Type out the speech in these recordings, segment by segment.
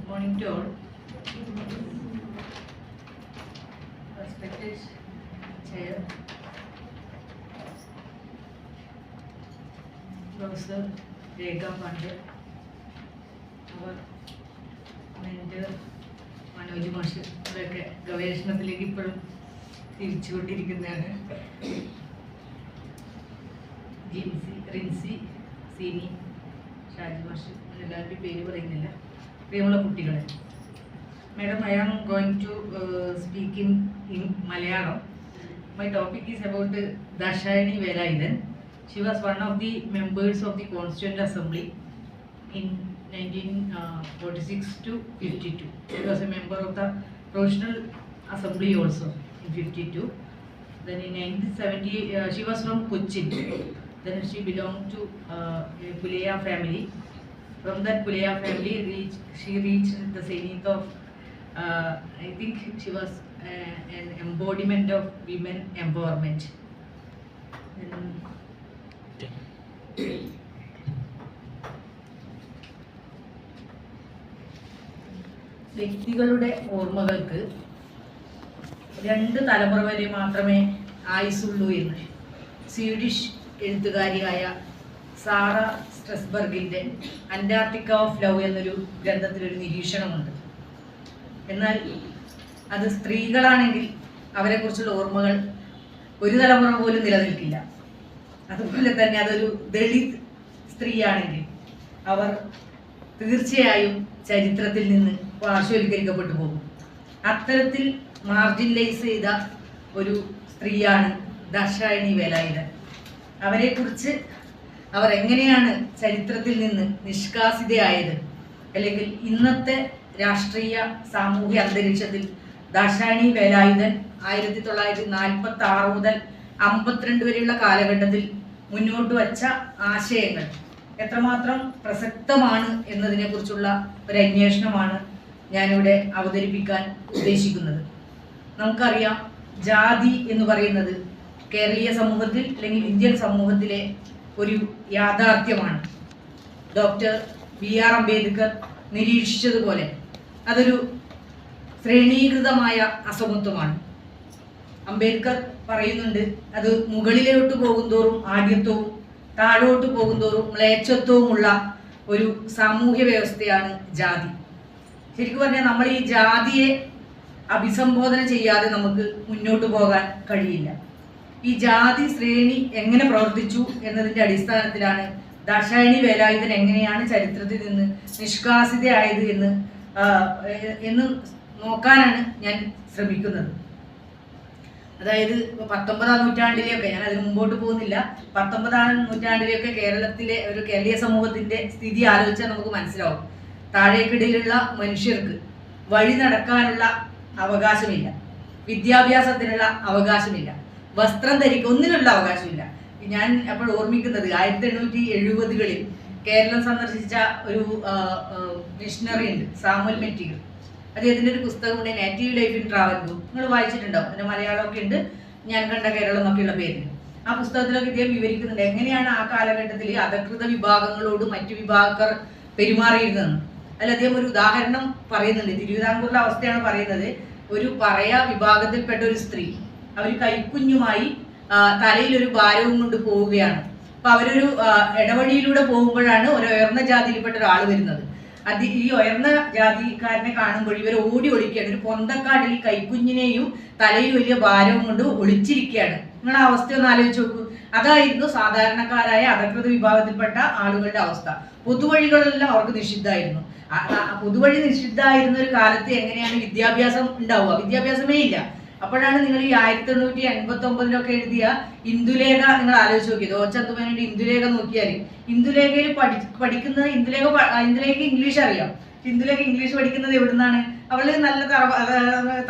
Morning to all. Respected Chair, Professor Rekha Pandey, our mentor Manoj മാഷ് ഇവരൊക്കെ ഗവേഷണത്തിലേക്ക് ഇപ്പോഴും തിരിച്ചുകൊണ്ടിരിക്കുന്നതാണ്. റിൻസി, സീനി, ഷാജി മാഷ്, എല്ലാവരുടെയും പേര് പറയുന്നില്ല. പ്രിയമുള്ള കുട്ടികളെ, Madam, I am going to speak in Malayalam. My topic is about Dashayani Velayathan. She was one of the members of the Constituent Assembly in 1946 to 52. She was a member of the Provisional Assembly also in 52. Then in 1970, she was from Cochin. Then she belonged to a Pulaya family. From that Pulaya family, she reached the zenith of, I think she was an embodiment of women empowerment. വ്യക്തികളുടെ ഓർമ്മകൾക്ക് 2 തലമുറ വരെ മാത്രമേ ആയുസുള്ളൂ എന്ന് Swedish എഴുത്തുകാരിയായ Sara സ്ട്രെസ്ബർഗിൻ്റെ Antarctica of Love എന്നൊരു ഗ്രന്ഥത്തിലൊരു നിരീക്ഷണമുണ്ട്. എന്നാൽ അത് സ്ത്രീകളാണെങ്കിൽ അവരെക്കുറിച്ചുള്ള ഓർമ്മകൾ ഒരു തലമുറ പോലും നിലനിൽക്കില്ല. അതുപോലെ തന്നെ അതൊരു ദളിത് സ്ത്രീയാണെങ്കിൽ അവർ തീർച്ചയായും ചരിത്രത്തിൽ നിന്ന് പാർശ്വവൽക്കരിക്കപ്പെട്ടു പോകും. അത്തരത്തിൽ മാർജിനലൈസ് ചെയ്ത ഒരു സ്ത്രീയാണ് ദാക്ഷായണി വേലായുധൻ. അവരെക്കുറിച്ച് അവർ എങ്ങനെയാണ് ചരിത്രത്തിൽ നിന്ന് നിഷ്കാസിതയായത്, അല്ലെങ്കിൽ ഇന്നത്തെ രാഷ്ട്രീയ സാമൂഹ്യ അന്തരീക്ഷത്തിൽ ദാക്ഷായണി വേലായുധൻ 1946 മുതൽ 52 വരെയുള്ള കാലഘട്ടത്തിൽ മുന്നോട്ട് വച്ച ആശയങ്ങൾ എത്രമാത്രം പ്രസക്തമാണ് എന്നതിനെക്കുറിച്ചുള്ള ഒരു അന്വേഷണമാണ് ഞാനിവിടെ അവതരിപ്പിക്കാൻ ഉദ്ദേശിക്കുന്നത്. നമുക്കറിയാം, ജാതി എന്ന് പറയുന്നത് കേരളീയ സമൂഹത്തിൽ അല്ലെങ്കിൽ ഇന്ത്യൻ സമൂഹത്തിലെ ഒരു യാഥാർത്ഥ്യമാണ്. Doctor B.R. അംബേദ്കർ നിരീക്ഷിച്ചതുപോലെ അതൊരു ശ്രേണീകൃതമായ അസമത്വമാണ്. അംബേദ്കർ പറയുന്നുണ്ട്, അത് മുകളിലോട്ട് പോകുന്തോറും ആഢ്യത്വവും താഴോട്ട് പോകുന്തോറും മ്ലേച്ഛത്വവുമുള്ള ഒരു സാമൂഹ്യ വ്യവസ്ഥയാണ് ജാതി. ശരിക്കും പറഞ്ഞാൽ നമ്മൾ ഈ ജാതിയെ അഭിസംബോധന ചെയ്യാതെ നമുക്ക് മുന്നോട്ട് പോകാൻ കഴിയില്ല. ഈ ജാതി ശ്രേണി എങ്ങനെ പ്രവർത്തിച്ചു എന്നതിൻ്റെ അടിസ്ഥാനത്തിലാണ് ദാക്ഷായണി വേലായുധൻ എങ്ങനെയാണ് ചരിത്രത്തിൽ നിന്ന് നിഷ്കാസിതയായത് എന്ന് നോക്കാനാണ് ഞാൻ ശ്രമിക്കുന്നത്. അതായത് 19-ാം നൂറ്റാണ്ടിലെയൊക്കെ, ഞാൻ അതിന് മുമ്പോട്ട് പോകുന്നില്ല, 19-ാം നൂറ്റാണ്ടിലെയൊക്കെ കേരളത്തിലെ ഒരു കേരളീയ സമൂഹത്തിൻ്റെ സ്ഥിതി ആലോചിച്ചാൽ നമുക്ക് മനസ്സിലാവും. താഴേക്കിടയിലുള്ള മനുഷ്യർക്ക് വഴി നടക്കാനുള്ള അവകാശമില്ല, വിദ്യാഭ്യാസത്തിനുള്ള അവകാശമില്ല, വസ്ത്രം ഒന്നിനുള്ള അവകാശമില്ല. ഞാൻ അപ്പോൾ ഓർമ്മിക്കുന്നത് 1870-കളിൽ കേരളം സന്ദർശിച്ച ഒരു മിഷണറി ഉണ്ട്, സാമുവൽ മെറ്റിഗർ. അദ്ദേഹത്തിൻ്റെ ഒരു പുസ്തകമുണ്ട്, native life in travel book. നിങ്ങൾ വായിച്ചിട്ടുണ്ടാവും, അതിൻ്റെ മലയാളമൊക്കെ ഉണ്ട്, ഞാൻ കണ്ട കേരളം എന്നൊക്കെയുള്ള പേരിൽ. ആ പുസ്തകത്തിലൊക്കെ ഇദ്ദേഹം വിവരിക്കുന്നുണ്ട് എങ്ങനെയാണ് ആ കാലഘട്ടത്തിൽ അധകൃത വിഭാഗങ്ങളോട് മറ്റു വിഭാഗക്കാർ പെരുമാറിയിരുന്നതെന്ന്. അതിൽ അദ്ദേഹം ഒരു ഉദാഹരണം പറയുന്നുണ്ട്. തിരുവിതാംകൂറിലെ അവസ്ഥയാണ് പറയുന്നത്. ഒരു പറയ വിഭാഗത്തിൽപ്പെട്ട ഒരു സ്ത്രീ, അവർ കൈക്കുഞ്ഞുമായി തലയിലൊരു ഭാരവും കൊണ്ട് പോവുകയാണ്. അപ്പൊ അവരൊരു ഇടവഴിയിലൂടെ പോകുമ്പോഴാണ് ഒരു ഉയർന്ന ജാതിയിൽപ്പെട്ട ഒരാൾ വരുന്നത്. ഈ ഉയർന്ന ജാതിക്കാരനെ കാണുമ്പോൾ ഇവർ ഓടി ഒളിക്കുകയാണ്. ഒരു പൊന്തക്കാട്ടിൽ ഈ കൈക്കുഞ്ഞിനെയും തലയിൽ വലിയ ഭാരവും കൊണ്ട് ഒളിച്ചിരിക്കുകയാണ്. നിങ്ങളുടെ അവസ്ഥ ഒന്ന് ആലോചിച്ച് നോക്കൂ. അതായിരുന്നു സാധാരണക്കാരായ അധകൃത വിഭാഗത്തിൽപ്പെട്ട ആളുകളുടെ അവസ്ഥ. പൊതുവഴികളെല്ലാം അവർക്ക് നിഷിദ്ധമായിരുന്നു. പൊതുവഴി നിഷിദ്ധമായിരുന്ന ഒരു കാലത്ത് എങ്ങനെയാണ് വിദ്യാഭ്യാസം ഉണ്ടാവുക? വിദ്യാഭ്യാസമേ ഇല്ല. അപ്പോഴാണ് നിങ്ങൾ ഈ 1889 എഴുതിയ ഇന്ദുലേഖ നിങ്ങൾ ആലോചിച്ച് നോക്കിയത്. ഓച്ചന്തുമേനോട് ഇന്ദുലേഖ നോക്കിയാൽ ഇന്ദുലേഖയിൽ പഠിക്കുന്നത് ഇന്ദുലേഖ ഇംഗ്ലീഷ് അറിയാം. ഇന്ദുലേഖ ഇംഗ്ലീഷ് പഠിക്കുന്നത് എവിടുന്നാണ്? അവള് നല്ല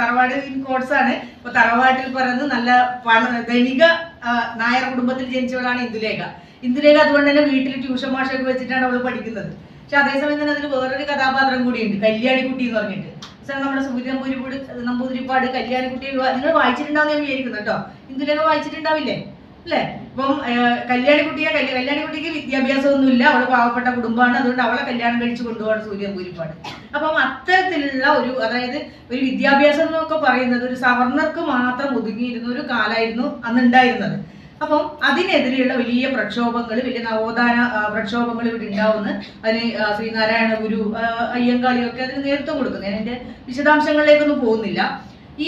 തറവാട് കോഴ്സാണ്. ഇപ്പൊ തറവാട്ടിൽ പറയുന്നത് നല്ല ധനിക നായർ കുടുംബത്തിൽ ജനിച്ചവളാണ് ഇന്ദുലേഖ. അതുകൊണ്ട് തന്നെ വീട്ടിൽ ട്യൂഷൻ മാഷൊക്കെ വെച്ചിട്ടാണ് അവള് പഠിക്കുന്നത്. പക്ഷെ അതേസമയം തന്നെ അതിൽ വേറൊരു കഥാപാത്രം കൂടിയുണ്ട്, കല്യാണിക്കുട്ടി എന്ന് പറഞ്ഞിട്ട്. നമ്മുടെ നമ്പൂതിരിപ്പാട് കല്യാണിക്കുട്ടി നിങ്ങൾ വായിച്ചിട്ടുണ്ടാവും ഞാൻ വിചാരിക്കുന്നു കേട്ടോ. ഇന്ദുലേഖ വായിച്ചിട്ടുണ്ടാവില്ലേ? അല്ലെ? ഇപ്പം കല്യാണിക്കുട്ടിക്ക് വിദ്യാഭ്യാസമൊന്നുമില്ല, അവള് പാവപ്പെട്ട കുടുംബമാണ്, അതുകൊണ്ട് അവളെ കല്യാണം കഴിച്ച് കൊണ്ടുപോകാൻ സൂര്യൻ പൂരിപ്പാട്. അപ്പം അത്തരത്തിലുള്ള ഒരു, അതായത് ഒരു വിദ്യാഭ്യാസം എന്നൊക്കെ പറയുന്നത് ഒരു സവർണർക്ക് മാത്രം ഒതുങ്ങിയിരുന്ന ഒരു കാലമായിരുന്നു അന്നുണ്ടായിരുന്നത്. അപ്പം അതിനെതിരെയുള്ള വലിയ പ്രക്ഷോഭങ്ങൾ, വലിയ നവോത്ഥാന പ്രക്ഷോഭങ്ങൾ ഇവിടെ ഉണ്ടാവുന്നു. അതിന് ശ്രീനാരായണ ഗുരു, അയ്യങ്കാളിയൊക്കെ അതിന് നേതൃത്വം കൊടുക്കുന്നത്. ഞാൻ എൻ്റെ വിശദാംശങ്ങളിലേക്കൊന്നും പോകുന്നില്ല. ഈ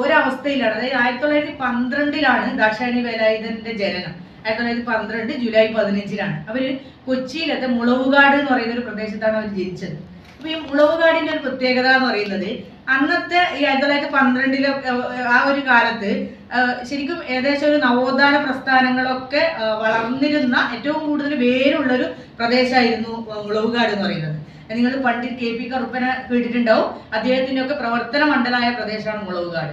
ഒരവസ്ഥയിലാണ്, അതായത് 1912 ദാക്ഷായണി വേലായുധന്റെ ജനനം. 1912 ജൂലൈ 15 അവര് കൊച്ചിയിലത്തെ മുളവുകാട് എന്ന് പറയുന്ന ഒരു പ്രദേശത്താണ് അവർ ജനിച്ചത്. അപ്പൊ ഈ മുളവുകാടിന്റെ ഒരു പ്രത്യേകത എന്ന് പറയുന്നത്, അന്നത്തെ ഈ 1912 ആ ഒരു കാലത്ത് ശരിക്കും ഏകദേശം ഒരു നവോത്ഥാന പ്രസ്ഥാനങ്ങളൊക്കെ വളർന്നിരുന്ന ഏറ്റവും കൂടുതൽ വേരുള്ളൊരു പ്രദേശമായിരുന്നു മുളവുകാട് എന്ന് പറയുന്നത്. നിങ്ങൾ പണ്ഡിറ്റ് KP കറുപ്പനെ കേട്ടിട്ടുണ്ടാവും. അദ്ദേഹത്തിന്റെ ഒക്കെ പ്രവർത്തന മണ്ഡലമായ പ്രദേശമാണ് മുളവുകാട്.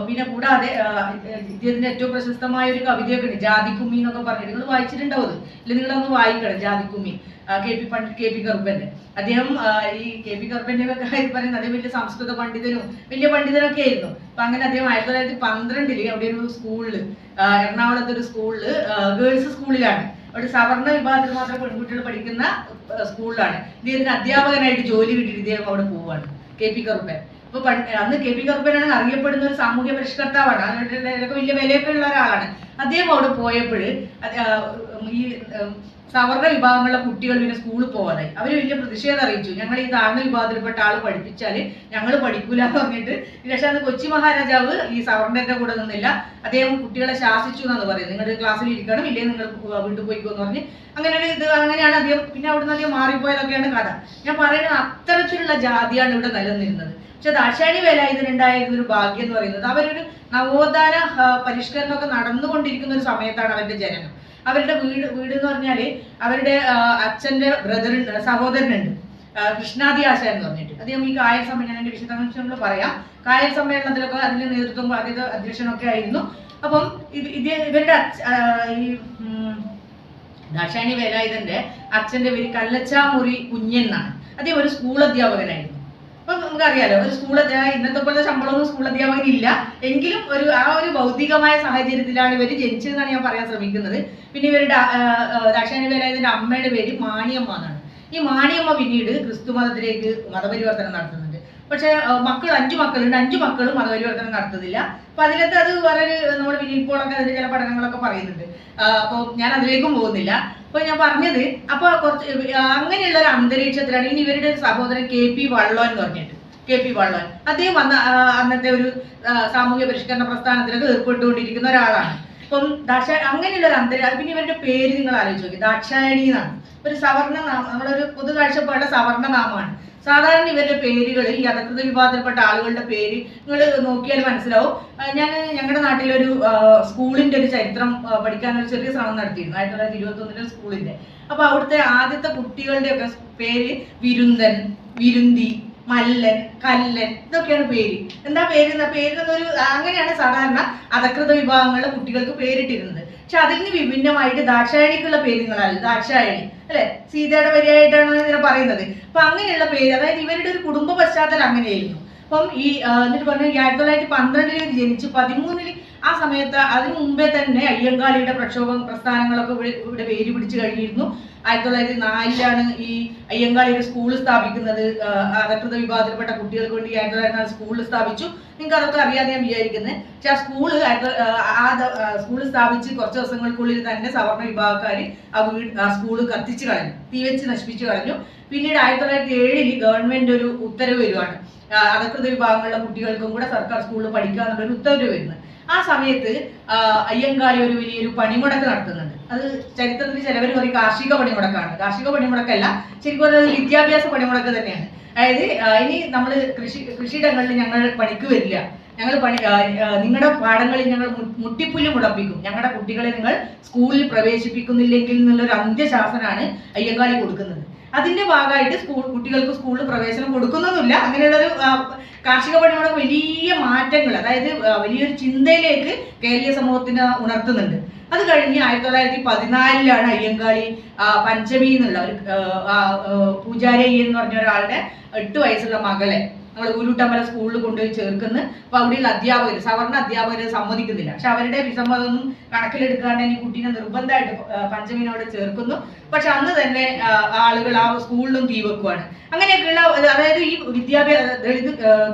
പിന്നെ കൂടാതെ ഇദ്ദേഹത്തിന്റെ ഏറ്റവും പ്രശസ്തമായ ഒരു കവിതയൊക്കെ ഉണ്ട്, ജാതിക്കുമ്മി എന്നൊക്കെ പറഞ്ഞിട്ട്. നിങ്ങൾ വായിച്ചിട്ടുണ്ടാവും. ഇല്ല, നിങ്ങളൊന്ന് വായിക്കണം ജാതിക്കുമ്മി, പണ്ഡിറ്റ് KP കറുപ്പന്റെ. അദ്ദേഹം ഈ KP കറുപ്പന്റെ ഒക്കെ പറയുന്നത് അദ്ദേഹം വലിയ സംസ്കൃത പണ്ഡിതനും വലിയ പണ്ഡിതനൊക്കെ ആയിരുന്നു. അപ്പൊ അങ്ങനെ അദ്ദേഹം 1912 അവിടെ ഒരു സ്കൂളില്, എറണാകുളത്തെ ഒരു സ്കൂളില്, ഗേൾസ് സ്കൂളിലാണ്, അവിടെ സവർണ വിഭാഗത്തിൽ മാത്രം പെൺകുട്ടികൾ പഠിക്കുന്ന സ്കൂളിലാണ് ഇദ്ദേഹത്തിന് അധ്യാപകനായിട്ട് ജോലി കിട്ടിയിട്ട് ഇദ്ദേഹം അവിടെ പോവുകയാണ്, KP കറുപ്പൻ. അപ്പൊ അന്ന് KP കറുപ്പനാണ് അറിയപ്പെടുന്ന ഒരു സാമൂഹ്യ പരിഷ്കർത്താവാണ്, അതിനൊക്കെ വലിയ വിലയൊക്കെ ഉള്ള ഒരാളാണ്. അദ്ദേഹം അവിടെ പോയപ്പോൾ ഈ സവർണ വിഭാഗങ്ങളിലെ കുട്ടികൾ പിന്നെ സ്കൂളിൽ പോകാതായി. അവർ വലിയ പ്രതിഷേധം അറിയിച്ചു, ഞങ്ങൾ ഈ താഴ്ന്ന വിഭാഗത്തിൽപ്പെട്ട ആൾ പഠിപ്പിച്ചാൽ ഞങ്ങൾ പഠിക്കൂല എന്ന് പറഞ്ഞിട്ട്. പക്ഷെ അന്ന് കൊച്ചി മഹാരാജാവ് ഈ സവർണന്റെ കൂടെ നിന്നില്ല. അദ്ദേഹം കുട്ടികളെ ശാസിച്ചു എന്നാണ് പറയുന്നത്, നിങ്ങളുടെ ക്ലാസ്സിൽ ഇരിക്കണം, ഇല്ലേ നിങ്ങൾ വീട്ടിൽ പോയിക്കോ എന്ന് പറഞ്ഞ്. അങ്ങനെ ഒരു ഇത്, അങ്ങനെയാണ് അദ്ദേഹം, പിന്നെ അവിടെ നിന്ന് അധികം മാറിപ്പോയതൊക്കെയാണ് കഥ. ഞാൻ പറയുന്നത് അത്തരത്തിലുള്ള ജാതിയാണ് ഇവിടെ നിലനിന്നിരുന്നത്. പക്ഷെ ദാക്ഷായണി വേലായുധനുണ്ടായിരുന്ന ഒരു ഭാഗ്യം എന്ന് പറയുന്നത്, അവരൊരു നവോത്ഥാന പരിഷ്കരണമൊക്കെ നടന്നുകൊണ്ടിരിക്കുന്ന ഒരു സമയത്താണ് അവരുടെ ജനനം. അവരുടെ വീട് എന്ന് പറഞ്ഞാല് അവരുടെ അച്ഛന്റെ സഹോദരനുണ്ട്, കൃഷ്ണാദി ആശാൻ എന്ന് പറഞ്ഞിട്ട്. അദ്ദേഹം ഈ കായൽ സമ്മേളനം, ഞാൻ എന്റെ വിശദാംശങ്ങൾ പറയാം, കായൽ സമ്മേളനത്തിലൊക്കെ അതിന്റെ നേതൃത്വം ആദ്യത്തെ അധ്യക്ഷനൊക്കെ ആയിരുന്നു. അപ്പം ഇവരുടെ ഈ ദാക്ഷായണി വേലായുധന്റെ അച്ഛന്റെ പേര് കല്ലച്ചാമുറി കുഞ്ഞെന്നാണ്. അദ്ദേഹം ഒരു സ്കൂൾ അധ്യാപകനായിരുന്നു. അപ്പൊ നമുക്കറിയാലോ, ഒരു സ്കൂൾ ഇന്നത്തെ പോലത്തെ ശമ്പളമൊന്നും സ്കൂൾ അധ്യാപകൻ ഇല്ല, എങ്കിലും ആ ഒരു ഭൗതികമായ സാഹചര്യത്തിലാണ് ഇവർ ജനിച്ചതെന്നാണ് ഞാൻ പറയാൻ ശ്രമിക്കുന്നത്. പിന്നെ ഇവരുടെ ദാക്ഷായണി വേലായുധന്റെ അമ്മയുടെ പേര് മാണിയമ്മ എന്നാണ്. ഈ മാണിയമ്മ പിന്നീട് ക്രിസ്തു മതത്തിലേക്ക് മതപരിവർത്തനം നടത്തുന്നുണ്ട്. പക്ഷെ 5 മക്കളുണ്ട്, 5 മക്കളും മതപരിവർത്തനം നടത്തുന്നില്ല. അപ്പൊ അതിലത്തെ അത് വളരെ നമ്മുടെ വിനിൽപ്പോളൊക്കെ അതിന്റെ ചില പഠനങ്ങളൊക്കെ പറയുന്നുണ്ട്. അപ്പോൾ ഞാൻ അതിലേക്കും പോകുന്നില്ല. അപ്പൊ ഞാൻ പറഞ്ഞത്, അപ്പൊ കുറച്ച് അങ്ങനെയുള്ള ഒരു അന്തരീക്ഷത്തിലാണ് ഇനി ഇവരുടെ സഹോദരൻ KP വള്ളോൻ എന്ന് പറഞ്ഞിട്ട്, KP വള്ളോൻ. അദ്ദേഹം അന്നത്തെ ഒരു സാമൂഹ്യ പരിഷ്കരണ പ്രസ്ഥാനത്തിലൊക്കെ ഏർപ്പെട്ടുകൊണ്ടിരിക്കുന്ന ഒരാളാണ്. അപ്പം അങ്ങനെയുള്ള ഒരു അന്തരീക്ഷം. പിന്നെ ഇവരുടെ പേര് നിങ്ങൾ ആലോചിച്ച് നോക്കി, ദാക്ഷായണി എന്നാണ് ഒരു സവർണ നാമം, നമ്മളൊരു പൊതു കാഴ്ചപ്പാട് സവർണ നാമമാണ്. സാധാരണ ഇവരുടെ പേരുകൾ, ഈ അധകൃത വിഭാഗത്തിൽപ്പെട്ട ആളുകളുടെ പേര് നിങ്ങൾ നോക്കിയാൽ മനസ്സിലാവും. ഞങ്ങളുടെ നാട്ടിലൊരു സ്കൂളിന്റെ ഒരു ചരിത്രം പഠിക്കാനൊരു ചെറിയ ശ്രമം നടത്തിയിരുന്നു 1921 സ്കൂളിന്റെ. അപ്പൊ അവിടുത്തെ ആദ്യത്തെ കുട്ടികളുടെ ഒക്കെ പേര് വിരുന്തൻ, വിരുന്തി, മല്ലൻ, കല്ലൻ, ഇതൊക്കെയാണ് പേര്. എന്താ പേരിനൊരു അങ്ങനെയാണ് സാധാരണ അധകൃത വിഭാഗങ്ങളിലെ കുട്ടികൾക്ക് പേരിട്ടിരുന്നത്. പക്ഷെ അതിൽ നിന്ന് വിഭിന്നമായിട്ട് ദാക്ഷായണിക്കുള്ള പേര് നിങ്ങളാണ് ദാക്ഷായണി, അല്ലെ? സീതയുടെ വരിയായിട്ടാണ് ഇതിനെ പറയുന്നത്. അപ്പൊ അങ്ങനെയുള്ള പേര്, അതായത് ഇവരുടെ ഒരു കുടുംബ പശ്ചാത്തലം അങ്ങനെയായിരുന്നു. അപ്പം എന്നിട്ട് പറഞ്ഞു 1912 ജനിച്ച് 13 ആ സമയത്ത്, അതിനു മുമ്പേ തന്നെ അയ്യങ്കാളിയുടെ പ്രസ്ഥാനങ്ങളൊക്കെ ഇവിടെ വേര് പിടിച്ചു കഴിഞ്ഞിരുന്നു. 1904 ഈ അയ്യങ്കാളി ഒരു സ്കൂൾ സ്ഥാപിക്കുന്നത്, അധകൃത വിഭാഗത്തിൽപ്പെട്ട കുട്ടികൾക്ക് വേണ്ടി 1904 സ്കൂൾ സ്ഥാപിച്ചു. നിങ്ങൾക്ക് അതൊക്കെ അറിയാതെ ഞാൻ വിചാരിക്കുന്നത്. പക്ഷെ ആ സ്കൂൾ സ്ഥാപിച്ച് കുറച്ച് ദിവസങ്ങൾക്കുള്ളിൽ തന്നെ സവർണ വിഭാഗക്കാർ ആ സ്കൂൾ കത്തിച്ചു കളഞ്ഞു, തീ വെച്ച് നശിപ്പിച്ചു കളഞ്ഞു. പിന്നീട് 1907 ഗവൺമെന്റ് ഒരു ഉത്തരവ് വരുവാണ്, അധകൃത വിഭാഗങ്ങളിലെ കുട്ടികൾക്കും കൂടെ സർക്കാർ സ്കൂളിൽ പഠിക്കാന്നുള്ളൊരു ഉത്തരവ് വരുന്നത്. ആ സമയത്ത് അയ്യങ്കാളി ഒരു വലിയൊരു പണിമുടക്ക് നടത്തുന്നുണ്ട്. അത് ചരിത്രത്തിൽ ചിലവർ പറയും കാർഷിക പണിമുടക്കാണ്. കാർഷിക പണിമുടക്കല്ല, ശരിക്കും പറഞ്ഞത് വിദ്യാഭ്യാസ പണിമുടക്ക് തന്നെയാണ്. അതായത് ഇനി നമ്മൾ കൃഷിയിടങ്ങളിൽ ഞങ്ങൾ പണിക്ക് വരില്ല, ഞങ്ങൾ നിങ്ങളുടെ പാടങ്ങളിൽ ഞങ്ങൾ മുട്ടിപ്പുല്ല് മുളപ്പിക്കും, ഞങ്ങളുടെ കുട്ടികളെ നിങ്ങൾ സ്കൂളിൽ പ്രവേശിപ്പിക്കുന്നില്ലെങ്കിൽ എന്നുള്ളൊരു അന്ത്യശാസനാണ് അയ്യങ്കാളി കൊടുക്കുന്നത്. അതിന്റെ ഭാഗമായിട്ട് കുട്ടികൾക്ക് സ്കൂളിൽ പ്രവേശനം കൊടുക്കുന്നൊന്നുമില്ല. അങ്ങനെയുള്ളൊരു കാർഷിക പണിമുടക്ക് വലിയ മാറ്റങ്ങൾ, അതായത് വലിയൊരു ചിന്തയിലേക്ക് കേരളീയ സമൂഹത്തിന് ഉണർത്തുന്നുണ്ട്. അത് കഴിഞ്ഞ് 1914 അയ്യങ്കാളി പഞ്ചമി എന്നുള്ള ഒരു പൂജാരി എന്ന് പറഞ്ഞ ഒരാളുടെ 8 വയസ്സുള്ള മകളെ നമ്മൾ ഊരുട്ടമ്പല സ്കൂളിൽ കൊണ്ടുപോയി ചേർക്കുന്നു. അപ്പോൾ അവിടെയുള്ള അധ്യാപകർ സവർണ അധ്യാപകർ സമ്മതിക്കുന്നില്ല. പക്ഷെ അവരുടെ വിസമ്മതൊന്നും കണക്കിലെടുക്കാണ്ട് ഈ കുട്ടീനെ നിർബന്ധമായിട്ട് പഞ്ചമിനോട് ചേർക്കുന്നു. പക്ഷെ അന്ന് തന്നെ ആളുകൾ ആ സ്കൂളിലും തീ വെക്കുവാണ്. അങ്ങനെയൊക്കെയുള്ള അതായത് ഈ ദളിത്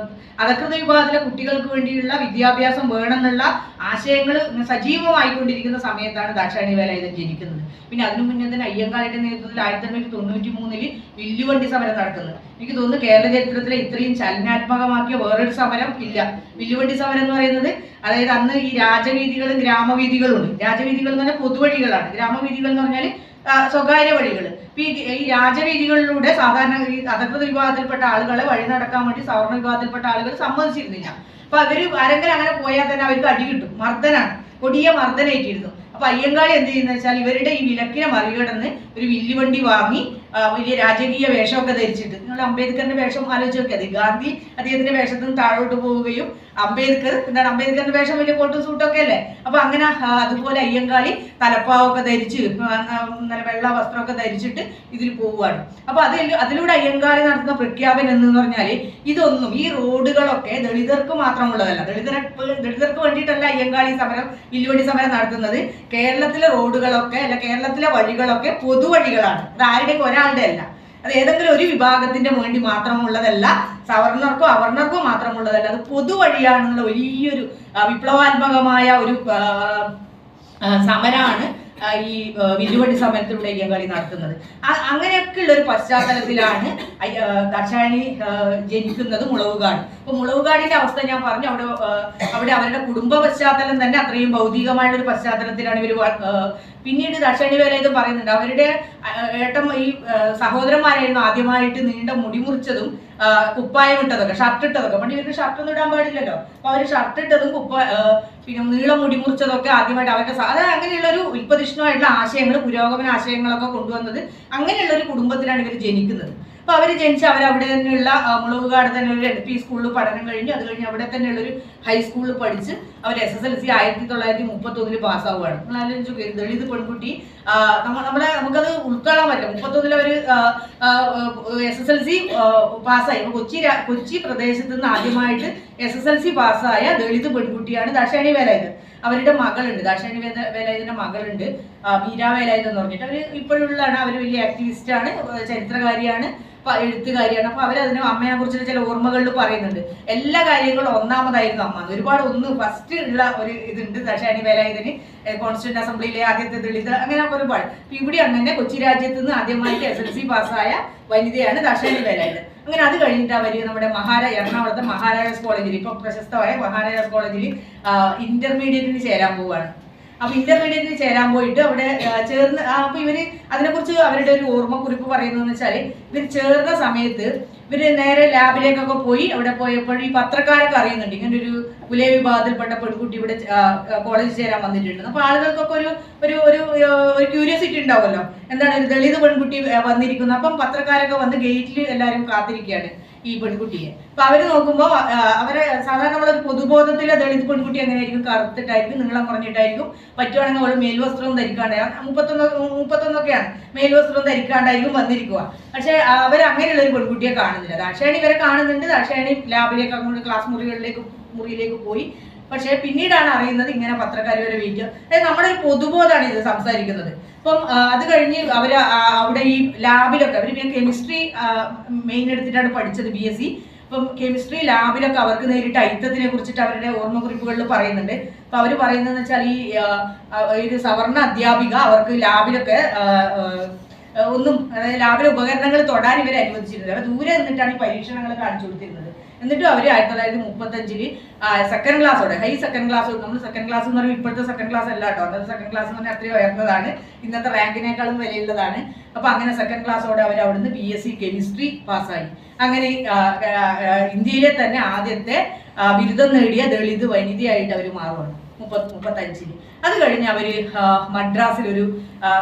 അധകൃത വിഭാഗത്തിലെ കുട്ടികൾക്ക് വേണ്ടിയുള്ള വിദ്യാഭ്യാസം വേണമെന്നുള്ള ആശയങ്ങൾ സജീവമായിക്കൊണ്ടിരിക്കുന്ന സമയത്താണ് ദാക്ഷായണി വേലായുധൻ ജനിക്കുന്നത്. പിന്നെ അതിനു മുന്നേ തന്നെ അയ്യങ്കാളിയുടെ നേതൃത്വത്തിൽ 1993 വില്ലുവണ്ടി സമരം നടക്കുന്നത്. എനിക്ക് തോന്നുന്നു കേരള ചരിത്രത്തിലെ ഇത്രയും ചലനാത്മകമാക്കിയ വേറൊരു സമരം ഇല്ല. വില്ലുവണ്ടി സമരം എന്ന് പറയുന്നത് അതായത് അന്ന് ഈ രാജവീതികളും ഗ്രാമവീതികളും ഉണ്ട്. രാജവീതികൾ എന്ന് പറഞ്ഞാൽ പൊതുവഴികളാണ്. ഗ്രാമവീതികൾ എന്ന് പറഞ്ഞാൽ സ്വകാര്യ വഴികൾ. ഈ രാജവീതികളിലൂടെ സാധാരണ ഈ അധകൃത വിഭാഗത്തിൽപ്പെട്ട ആളുകളെ വഴി നടക്കാൻ വേണ്ടി സവർണ വിഭാഗത്തിൽപ്പെട്ട ആളുകൾ സമ്മതിച്ചിരുന്നില്ല. അപ്പൊ അവര് ആരെങ്കിലും അങ്ങനെ പോയാൽ തന്നെ അവർക്ക് അടി കിട്ടും. മർദ്ദനാണ്, കൊടിയ മർദ്ദനേറ്റിരുന്നു. അപ്പൊ അയ്യങ്കാളി എന്ത് ചെയ്യുന്ന വെച്ചാൽ ഇവരുടെ ഈ വിലക്കിനെ മറികടന്ന് ഒരു വില്ലുവണ്ടി വാങ്ങി വലിയ രാജകീയ വേഷമൊക്കെ ധരിച്ചിട്ട്, നിങ്ങൾ അംബേദ്കറിന്റെ വേഷം ആലോചിച്ച് നോക്കിയത്, ഗാന്ധി അദ്ദേഹത്തിന്റെ വേഷത്തിൽ നിന്ന് താഴോട്ട് പോവുകയും അംബേദ്കറിന്റെ വേഷം വലിയ കോട്ടും സൂട്ടൊക്കെ അല്ലേ. അപ്പൊ അങ്ങനെ അതുപോലെ അയ്യങ്കാളി തലപ്പാവൊക്കെ ധരിച്ച് നല്ല വെള്ള വസ്ത്രമൊക്കെ ധരിച്ചിട്ട് ഇതിൽ പോവുകയാണ്. അപ്പൊ അതിലൂടെ അയ്യങ്കാളി നടത്തുന്ന പ്രഖ്യാപനം എന്ന് പറഞ്ഞാല് ഇതൊന്നും ഈ റോഡുകളൊക്കെ ദളിതർക്ക് മാത്രമുള്ളതല്ല. ദളിതർക്ക് വേണ്ടിയിട്ടല്ല അയ്യങ്കാളി സമരം വില്ലുവണ്ടി സമരം നടത്തുന്നത്. കേരളത്തിലെ റോഡുകളൊക്കെ അല്ല കേരളത്തിലെ വഴികളൊക്കെ പൊതുവഴികളാണ്. അത് ആരുടെയൊക്കെ ഒരാളുടെ അല്ല. അത് ഏതെങ്കിലും ഒരു വിഭാഗത്തിന്റെ വേണ്ടി മാത്രമുള്ളതല്ല, സവർണർക്കോ അവർണർക്കോ മാത്രമുള്ളതല്ല. അത് പൊതുവഴിയാണെന്നുള്ള വലിയൊരു വിപ്ലവാത്മകമായ ഒരു സമരമാണ് ഈ വില്ലുവണ്ടി സമരത്തിലൂടെ അയ്യങ്കാളി നടത്തുന്നത്. അങ്ങനെയൊക്കെയുള്ള ഒരു പശ്ചാത്തലത്തിലാണ് ദാക്ഷായണി ജനിക്കുന്നത് മുളവുകാട്. അപ്പൊ മുളവുകാടിന്റെ അവസ്ഥ ഞാൻ പറഞ്ഞു. അവിടെ അവരുടെ കുടുംബ പശ്ചാത്തലം തന്നെ അത്രയും ഭൗതികമായിട്ടൊരു പശ്ചാത്തലത്തിലാണ് ഇവർ. പിന്നീട് ദാക്ഷായണി വേലായുധൻ പറയുന്നുണ്ട് അവരുടെ ഈ സഹോദരന്മാരായിരുന്നു ആദ്യമായിട്ട് നീണ്ട മുടി മുറിച്ചതും കുപ്പായം ഇട്ടതൊക്കെ, ഷർട്ട് ഇട്ടതൊക്കെ. പണ്ട് ഇവർക്ക് ഷർട്ടൊന്നും ഇടാൻ പാടില്ലല്ലോ. അപ്പൊ അവര് ഷർട്ട് ഇട്ടതും പിന്നെ നീളം മുടി മുറിച്ചതൊക്കെ ആദ്യമായിട്ട് അവരുടെ അങ്ങനെയുള്ള ഒരു ഉൽപ്പതിഷ്ണമായിട്ടുള്ള ആശയങ്ങൾ, പുരോഗമന ആശയങ്ങളൊക്കെ കൊണ്ടുവന്നത് അങ്ങനെയുള്ള ഒരു കുടുംബത്തിലാണ് ഇവർ ജനിക്കുന്നത്. അപ്പൊ അവര് ജനിച്ച് അവരവിടെ തന്നെയുള്ള മുളവുകാട് തന്നെ ഒരു LP സ്കൂളിൽ പഠനം കഴിഞ്ഞു. അത് കഴിഞ്ഞ് അവിടെ തന്നെയുള്ള ഒരു ഹൈസ്കൂളിൽ പഠിച്ച് അവർ SSLC 1931 പാസ്സാവുകയാണ്. നമ്മൾ ആലോചിച്ചു, ദളിത് പെൺകുട്ടി നമുക്കത് ഉൾക്കൊള്ളാൻ പറ്റും. 31 അവർ SSLC പാസ്സായി. കൊച്ചി പ്രദേശത്ത് നിന്ന് ആദ്യമായിട്ട് SSLC പാസ്സായ ദളിത് പെൺകുട്ടിയാണ് ദാക്ഷായണി വേലായുധൻ. അവരുടെ മകളുണ്ട്, ദാക്ഷായണി വേലായുധന്റെ മകളുണ്ട്, മീര വേലായുധൻ എന്ന് പറഞ്ഞിട്ട്. അവർ ഇപ്പോഴുള്ളതാണ്. അവർ വലിയ ആക്ടിവിസ്റ്റാണ്, ചരിത്രകാരിയാണ്, എഴുത്തുകാരിയാണ്. അപ്പൊ അവരതിന് അമ്മയെ കുറിച്ചുള്ള ചില ഓർമ്മകളിൽ പറയുന്നുണ്ട്. എല്ലാ കാര്യങ്ങളും ഒന്നാമതായിരുന്നു അമ്മ. ഒരുപാട് ഫസ്റ്റ് ഉള്ള ഒരു ഇതുണ്ട് ദാക്ഷായണി വേലായുധന്. കോൺസ്റ്റിറ്റ്യൂന്റ് അസംബ്ലിയിലെ ആദ്യത്തെ ദളിത്, അങ്ങനെ ഒരുപാട്. ഇവിടെ അങ്ങനെ കൊച്ചി രാജ്യത്ത് നിന്ന് ആദ്യമായിട്ട് SSLC പാസ്സായ വനിതയാണ് ദാക്ഷായണി വേലായുധൻ. അങ്ങനെ അത് കഴിഞ്ഞിട്ട് അവർ നമ്മുടെ എറണാകുളത്തെ മഹാരാജാസ് കോളേജിൽ, ഇപ്പൊ പ്രശസ്തമായ മഹാരാജാസ് കോളേജിൽ ഇന്റർമീഡിയറ്റിന് ചേരാൻ പോവുകയാണ്. അപ്പൊ ഇന്റർമീഡിയറ്റിന് ചേരാൻ പോയിട്ട് അവിടെ ചേർന്ന് അപ്പൊ ഇവര് അതിനെക്കുറിച്ച് അവരുടെ ഒരു ഓർമ്മക്കുറിപ്പ് പറയുന്നതെന്ന് വെച്ചാൽ ഇവർ ചേർന്ന സമയത്ത് ഇവര് നേരെ ലാബിലേക്കൊക്കെ പോയി. അവിടെ പോയപ്പോൾ ഈ പത്രക്കാരൊക്കെ അറിയുന്നുണ്ട് ഇങ്ങനെ ഒരു പുലയ വിഭാഗത്തിൽപ്പെട്ട പെൺകുട്ടി ഇവിടെ കോളേജിൽ ചേരാൻ വന്നിട്ടുണ്ട്. അപ്പൊ ആളുകൾക്കൊക്കെ ഒരു ക്യൂരിയോസിറ്റി ഉണ്ടാവുമല്ലോ, എന്താണ് ഒരു ദളിത് പെൺകുട്ടി വന്നിരിക്കുന്നത്. അപ്പം പത്രക്കാരൊക്കെ വന്ന് ഗേറ്റിൽ എല്ലാവരും കാത്തിരിക്കുകയാണ് ഈ പെൺകുട്ടിയെ. അപ്പൊ അവര് നോക്കുമ്പോൾ അവരെ സാധാരണ നമ്മളൊരു പൊതുബോധത്തിലെ ദളിത് പെൺകുട്ടി എങ്ങനെയായിരിക്കും, കറുത്തിട്ടായിരിക്കും, നീളം കുറഞ്ഞിട്ടായിരിക്കും, പറ്റുവാണെങ്കിൽ അവൾ മേൽവസ്ത്രവും ധരിക്കാണ്ടായിരിക്കും. 31 മേൽവസ്ത്രവും ധരിക്കാണ്ടായിരിക്കും വന്നിരിക്കുക. പക്ഷെ അവരങ്ങനെയുള്ള ഒരു പെൺകുട്ടിയെ കാണുന്നില്ല. ദാക്ഷായണി ഇവരെ കാണുന്നുണ്ട്. ദാക്ഷായണി ലാബിലേക്ക് അങ്ങോട്ട് ക്ലാസ് മുറിയിലേക്ക് പോയി. പക്ഷെ പിന്നീടാണ് അറിയുന്നത് ഇങ്ങനെ പത്രക്കാർ വരെ വീട്ടിൽ. അതായത് നമ്മുടെ ഒരു പൊതുബോധമാണ് ഇത് സംസാരിക്കുന്നത്. അപ്പം അത് കഴിഞ്ഞ് അവിടെ ഈ ലാബിലൊക്കെ അവർ പിന്നെ കെമിസ്ട്രി മെയിൻ എടുത്തിട്ടാണ് പഠിച്ചത്, BSc. അപ്പം കെമിസ്ട്രി ലാബിലൊക്കെ അവർക്ക് നേരിട്ട് അയിത്തത്തിനെ കുറിച്ചിട്ട് അവരുടെ ഓർമ്മക്കുറിപ്പുകളിൽ പറയുന്നുണ്ട്. അപ്പൊ അവർ പറയുന്നതെന്ന് വെച്ചാൽ ഈ സവർണ അധ്യാപിക അവർക്ക് ലാബിലൊക്കെ അതായത് ലാബിലെ ഉപകരണങ്ങൾ തൊടാൻ ഇവരെ അനുവദിച്ചിരുന്നില്ല. അവർ ദൂരെ നിന്നിട്ടാണ് ഈ പരീക്ഷണങ്ങൾ കാണിച്ചു കൊടുത്തിരുന്നത്. എന്നിട്ടും അവർ 1935 സെക്കൻഡ് ക്ലാസ്സോടെ, ഹൈ സെക്കൻഡ് ക്ലാസ്, നമ്മൾ സെക്കൻഡ് ക്ലാസ് എന്ന് പറയുമ്പോൾ ഇപ്പോഴത്തെ സെക്കൻഡ് ക്ലാസ് അല്ല കേട്ടോ, അന്നത്തെ സെക്കൻഡ് ക്ലാസ് എന്ന് പറഞ്ഞാൽ അത്രയും ഉയർന്നതാണ്, ഇന്നത്തെ റാങ്കിനേക്കാളും വിലയുള്ളതാണ്. അപ്പൊ അങ്ങനെ സെക്കൻഡ് ക്ലാസ്സോടെ അവർ അവിടുന്ന് BSc കെമിസ്ട്രി പാസ്സായി. അങ്ങനെ ഇന്ത്യയിലെ തന്നെ ആദ്യത്തെ ബിരുദം നേടിയ ദളിത് വനിതയായിട്ട് അവർ മാറുകയാണ് 35. അത് കഴിഞ്ഞ് അവർ മദ്രാസിലൊരു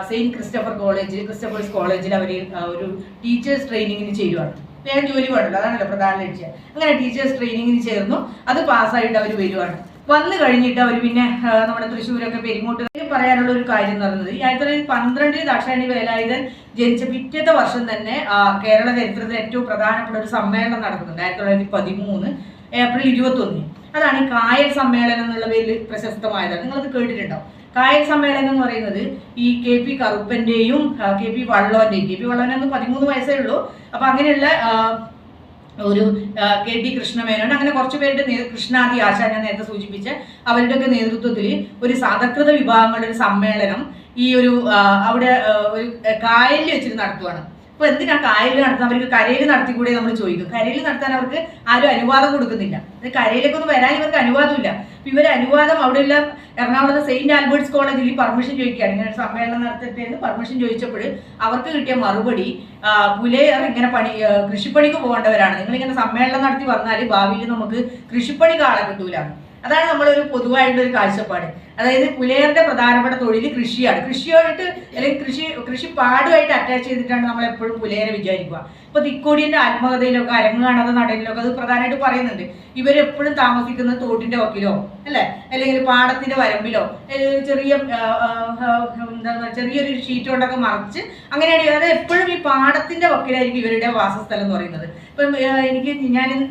സെയിന്റ് ക്രിസ്റ്റഫേഴ്സ് കോളേജിൽ അവർ ഒരു ടീച്ചേഴ്സ് ട്രെയിനിങ്ങിന് ചേരുവാണ്. വേഗം ജോലി വേണമല്ലോ, അതാണല്ലോ പ്രധാന ലക്ഷ്യം. അങ്ങനെ ടീച്ചേഴ്സ് ട്രെയിനിങ്ങിന് ചേർന്നു. അത് പാസ്സായിട്ട് അവർ വരുവാണ്. വന്നു കഴിഞ്ഞിട്ട് അവർ പിന്നെ നമ്മുടെ തൃശ്ശൂരൊക്കെ പെരിങ്ങോട്ട് പറയാനുള്ള ഒരു കാര്യം എന്ന് പറയുന്നത്, ഈ 1912 ദാക്ഷായണി വേലായുധൻ ജനിച്ച പിറ്റത്തെ വർഷം തന്നെ കേരള ചരിത്രത്തിൽ ഏറ്റവും പ്രധാനപ്പെട്ട ഒരു സമ്മേളനം നടക്കുന്നുണ്ട് 1913 ഏപ്രിൽ 21. അതാണ് ഈ കായൽ സമ്മേളനം എന്നുള്ള പേരിൽ പ്രശസ്തമായതാണ്. നിങ്ങളത് കേട്ടിട്ടുണ്ടോ? കായൽ സമ്മേളനം എന്ന് പറയുന്നത് ഈ KP കറുപ്പന്റെയും KP വള്ളോന്റെയും, KP വള്ളോന് 13 വയസ്സേ ഉള്ളൂ. അപ്പൊ അങ്ങനെയുള്ള ഒരു KT കൃഷ്ണമേനോൻ, അങ്ങനെ കുറച്ച് പേരുടെ കൃഷ്ണാദി ആശാൻ ഞാൻ നേരത്തെ സൂചിപ്പിച്ച അവരുടെയൊക്കെ നേതൃത്വത്തിൽ ഒരു സദകൃത വിഭാഗങ്ങളുടെ ഒരു സമ്മേളനം ഈ ഒരു അവിടെ ഒരു കായലിൽ വെച്ചിട്ട് നടത്തുവാണ്. അപ്പൊ എന്തിനാ കായലിൽ നടത്താൻ, അവർക്ക് കരയിൽ നടത്തിക്കൂടെ നമ്മൾ ചോദിക്കും. കരയിൽ നടത്താൻ അവർക്ക് ആരും അനുവാദം കൊടുക്കുന്നില്ല. കരയിലേക്ക് ഒന്നും വരാൻ ഇവർക്ക് അനുവാദമില്ല. അപ്പൊ ഇവർ അനുവാദം അവിടെയുള്ള എറണാകുളത്ത് സെയിന്റ് ആൽബർട്ട്സ് കോളേജിൽ പെർമിഷൻ ചോദിക്കുകയാണ്, ഇങ്ങനെ സമ്മേളനം നടത്തട്ടെ എന്ന് പെർമിഷൻ ചോദിച്ചപ്പോൾ അവർക്ക് കിട്ടിയ മറുപടി, പുലയർ ഇങ്ങനെ കൃഷിപ്പണിക്ക് പോകേണ്ടവരാണ്, നിങ്ങളിങ്ങനെ സമ്മേളനം നടത്തി വന്നാൽ ഭാവിയിൽ നമുക്ക് കൃഷിപ്പണിക്ക് ആളെ കിട്ടൂല. അതാണ് നമ്മളൊരു പൊതുവായിട്ടുള്ള ഒരു കാഴ്ചപ്പാട്. അതായത് പുലയരുടെ പ്രധാനപ്പെട്ട തൊഴിൽ കൃഷിയാണ്. കൃഷിയായിട്ട് അല്ലെങ്കിൽ കൃഷിപ്പാടുമായിട്ട് അറ്റാച്ച് ചെയ്തിട്ടാണ് നമ്മൾ എപ്പോഴും പുലയരെ വിചാരിക്കുക. ഇപ്പൊ തിക്കോടിയന്റെ ആത്മകഥയിലൊക്കെ അരങ്ങ് കാണാത്ത നടനിലൊക്കെ അത് പ്രധാനമായിട്ട് പറയുന്നുണ്ട്. ഇവരെപ്പോഴും താമസിക്കുന്നത് തോട്ടിന്റെ വക്കിലോ അല്ലെ, അല്ലെങ്കിൽ പാടത്തിന്റെ വരമ്പിലോ, ചെറിയ ചെറിയൊരു ഷീറ്റ് കൊണ്ടൊക്കെ മറിച്ച് അങ്ങനെയാണ്. അതായത് എപ്പോഴും ഈ പാടത്തിന്റെ വക്കിലായിരിക്കും ഇവരുടെ വാസസ്ഥലം എന്ന് പറയുന്നത്. ഇപ്പം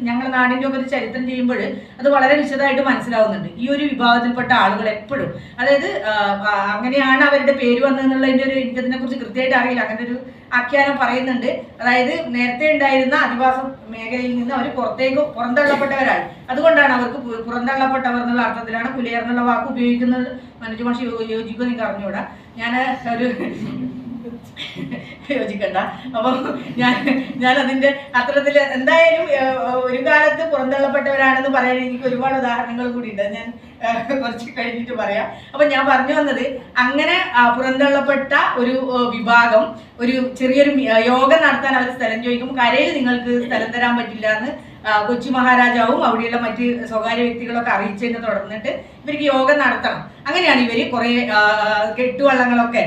ഞങ്ങളുടെ നാടിന്റെ ഒക്കെ ഒരു ചരിത്രം ചെയ്യുമ്പോൾ അത് വളരെ വിശദമായിട്ട് മനസ്സിലാവുന്നുണ്ട്. ഈ ഒരു വിഭാഗത്തിൽപ്പെട്ട ആളുകൾ എപ്പോഴും, അതായത് അങ്ങനെയാണ് അവരുടെ പേര് വന്നതെന്നുള്ളതിന്റെ ഒരു, എനിക്കതിനെ കുറിച്ച് കൃത്യമായിട്ട് അറിയില്ല, അങ്ങനെ ഒരു ആഖ്യാനം പറയുന്നുണ്ട്. അതായത് നേരത്തെ ഉണ്ടായിരുന്ന ആദിവാസ മേഖലയിൽ നിന്ന് അവർ പുറന്തള്ളപ്പെട്ടവരാണ്. അതുകൊണ്ടാണ് അവർക്ക് പുറന്തള്ളപ്പെട്ടവർ എന്നുള്ള അർത്ഥത്തിലാണ് പുലയർ എന്നുള്ള വാക്ക് ഉപയോഗിക്കുന്നത്. മനോജ് മാഷി യോജിക്കുമോ എനിക്ക് അറിഞ്ഞൂടാ, ഞാൻ ഒരു യോജിക്കണ്ട. അപ്പം ഞാൻ അതിന്റെ അത്തരത്തിൽ എന്തായാലും ഒരു കാലത്ത് പുറന്തള്ളപ്പെട്ടവരാണെന്ന് പറയാൻ എനിക്ക് ഒരുപാട് ഉദാഹരണങ്ങൾ കൂടി ഉണ്ട്. ഞാൻ കുറച്ച് കഴിഞ്ഞിട്ട് പറയാം. അപ്പൊ ഞാൻ പറഞ്ഞു വന്നത്, അങ്ങനെ പുറന്തള്ളപ്പെട്ട ഒരു വിഭാഗം ഒരു ചെറിയൊരു യോഗം നടത്താൻ അവർ സ്ഥലം ചോദിക്കും. കരയിൽ നിങ്ങൾക്ക് സ്ഥലം തരാൻ പറ്റില്ല എന്ന് കൊച്ചി മഹാരാജാവും അവിടെയുള്ള മറ്റ് സ്വകാര്യ വ്യക്തികളൊക്കെ അറിയിച്ചതിനെ തുടർന്നിട്ട് ഇവർക്ക് യോഗം നടത്തണം. അങ്ങനെയാണ് ഇവര് കുറെ കെട്ടുവള്ളങ്ങളൊക്കെ,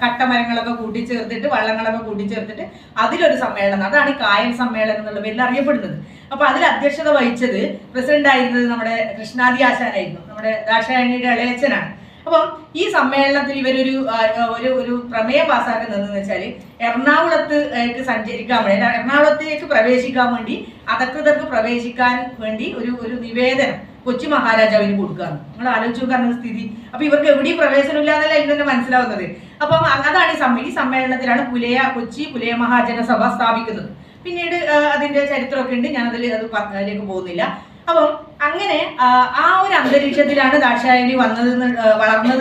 കട്ടമരങ്ങളൊക്കെ കൂട്ടിച്ചേർത്തിട്ട്, വള്ളങ്ങളൊക്കെ കൂട്ടിച്ചേർത്തിട്ട് അതിലൊരു സമ്മേളനം, അതാണ് കായൽ സമ്മേളനം എന്നുള്ള പേരിൽ അറിയപ്പെടുന്നത്. അപ്പൊ അതിൽ അധ്യക്ഷത വഹിച്ചത് പ്രസിഡന്റ് ആയിരുന്നത് നമ്മുടെ കൃഷ്ണാദി ആശാനായിരുന്നു, നമ്മുടെ ദാക്ഷായണിയുടെ ഇളയച്ചനാണ്. അപ്പം ഈ സമ്മേളനത്തിൽ ഇവരൊരു ഒരു പ്രമേയം പാസ്സാക്കുന്നതെന്ന് വെച്ചാൽ, എറണാകുളത്തേക്ക് സഞ്ചരിക്കാൻ വേണ്ടി, എറണാകുളത്തേക്ക് പ്രവേശിക്കാൻ വേണ്ടി, അധകൃതർക്ക് പ്രവേശിക്കാൻ വേണ്ടി ഒരു നിവേദനം കൊച്ചി മഹാരാജാവിന് കൊടുക്കുകയാണ്. നിങ്ങൾ ആലോചിച്ച് നോക്കാറുള്ള സ്ഥിതി. അപ്പൊ ഇവർക്ക് എവിടെയും പ്രവേശനം ഇല്ലാന്നല്ല ഇതിൽ തന്നെ മനസ്സിലാവുന്നത്. അപ്പം അതാണ് ഈ സമ്മേളനത്തിലാണ് കൊച്ചി പുലയ മഹാജനസഭ സ്ഥാപിക്കുന്നത്. പിന്നീട് അതിന്റെ ചരിത്രമൊക്കെ ഉണ്ട്, ഞാൻ അതിലേക്ക് പോകുന്നില്ല. അപ്പം അങ്ങനെ ആ ഒരു അന്തരീക്ഷത്തിലാണ് ദാക്ഷായണി വളർന്നത്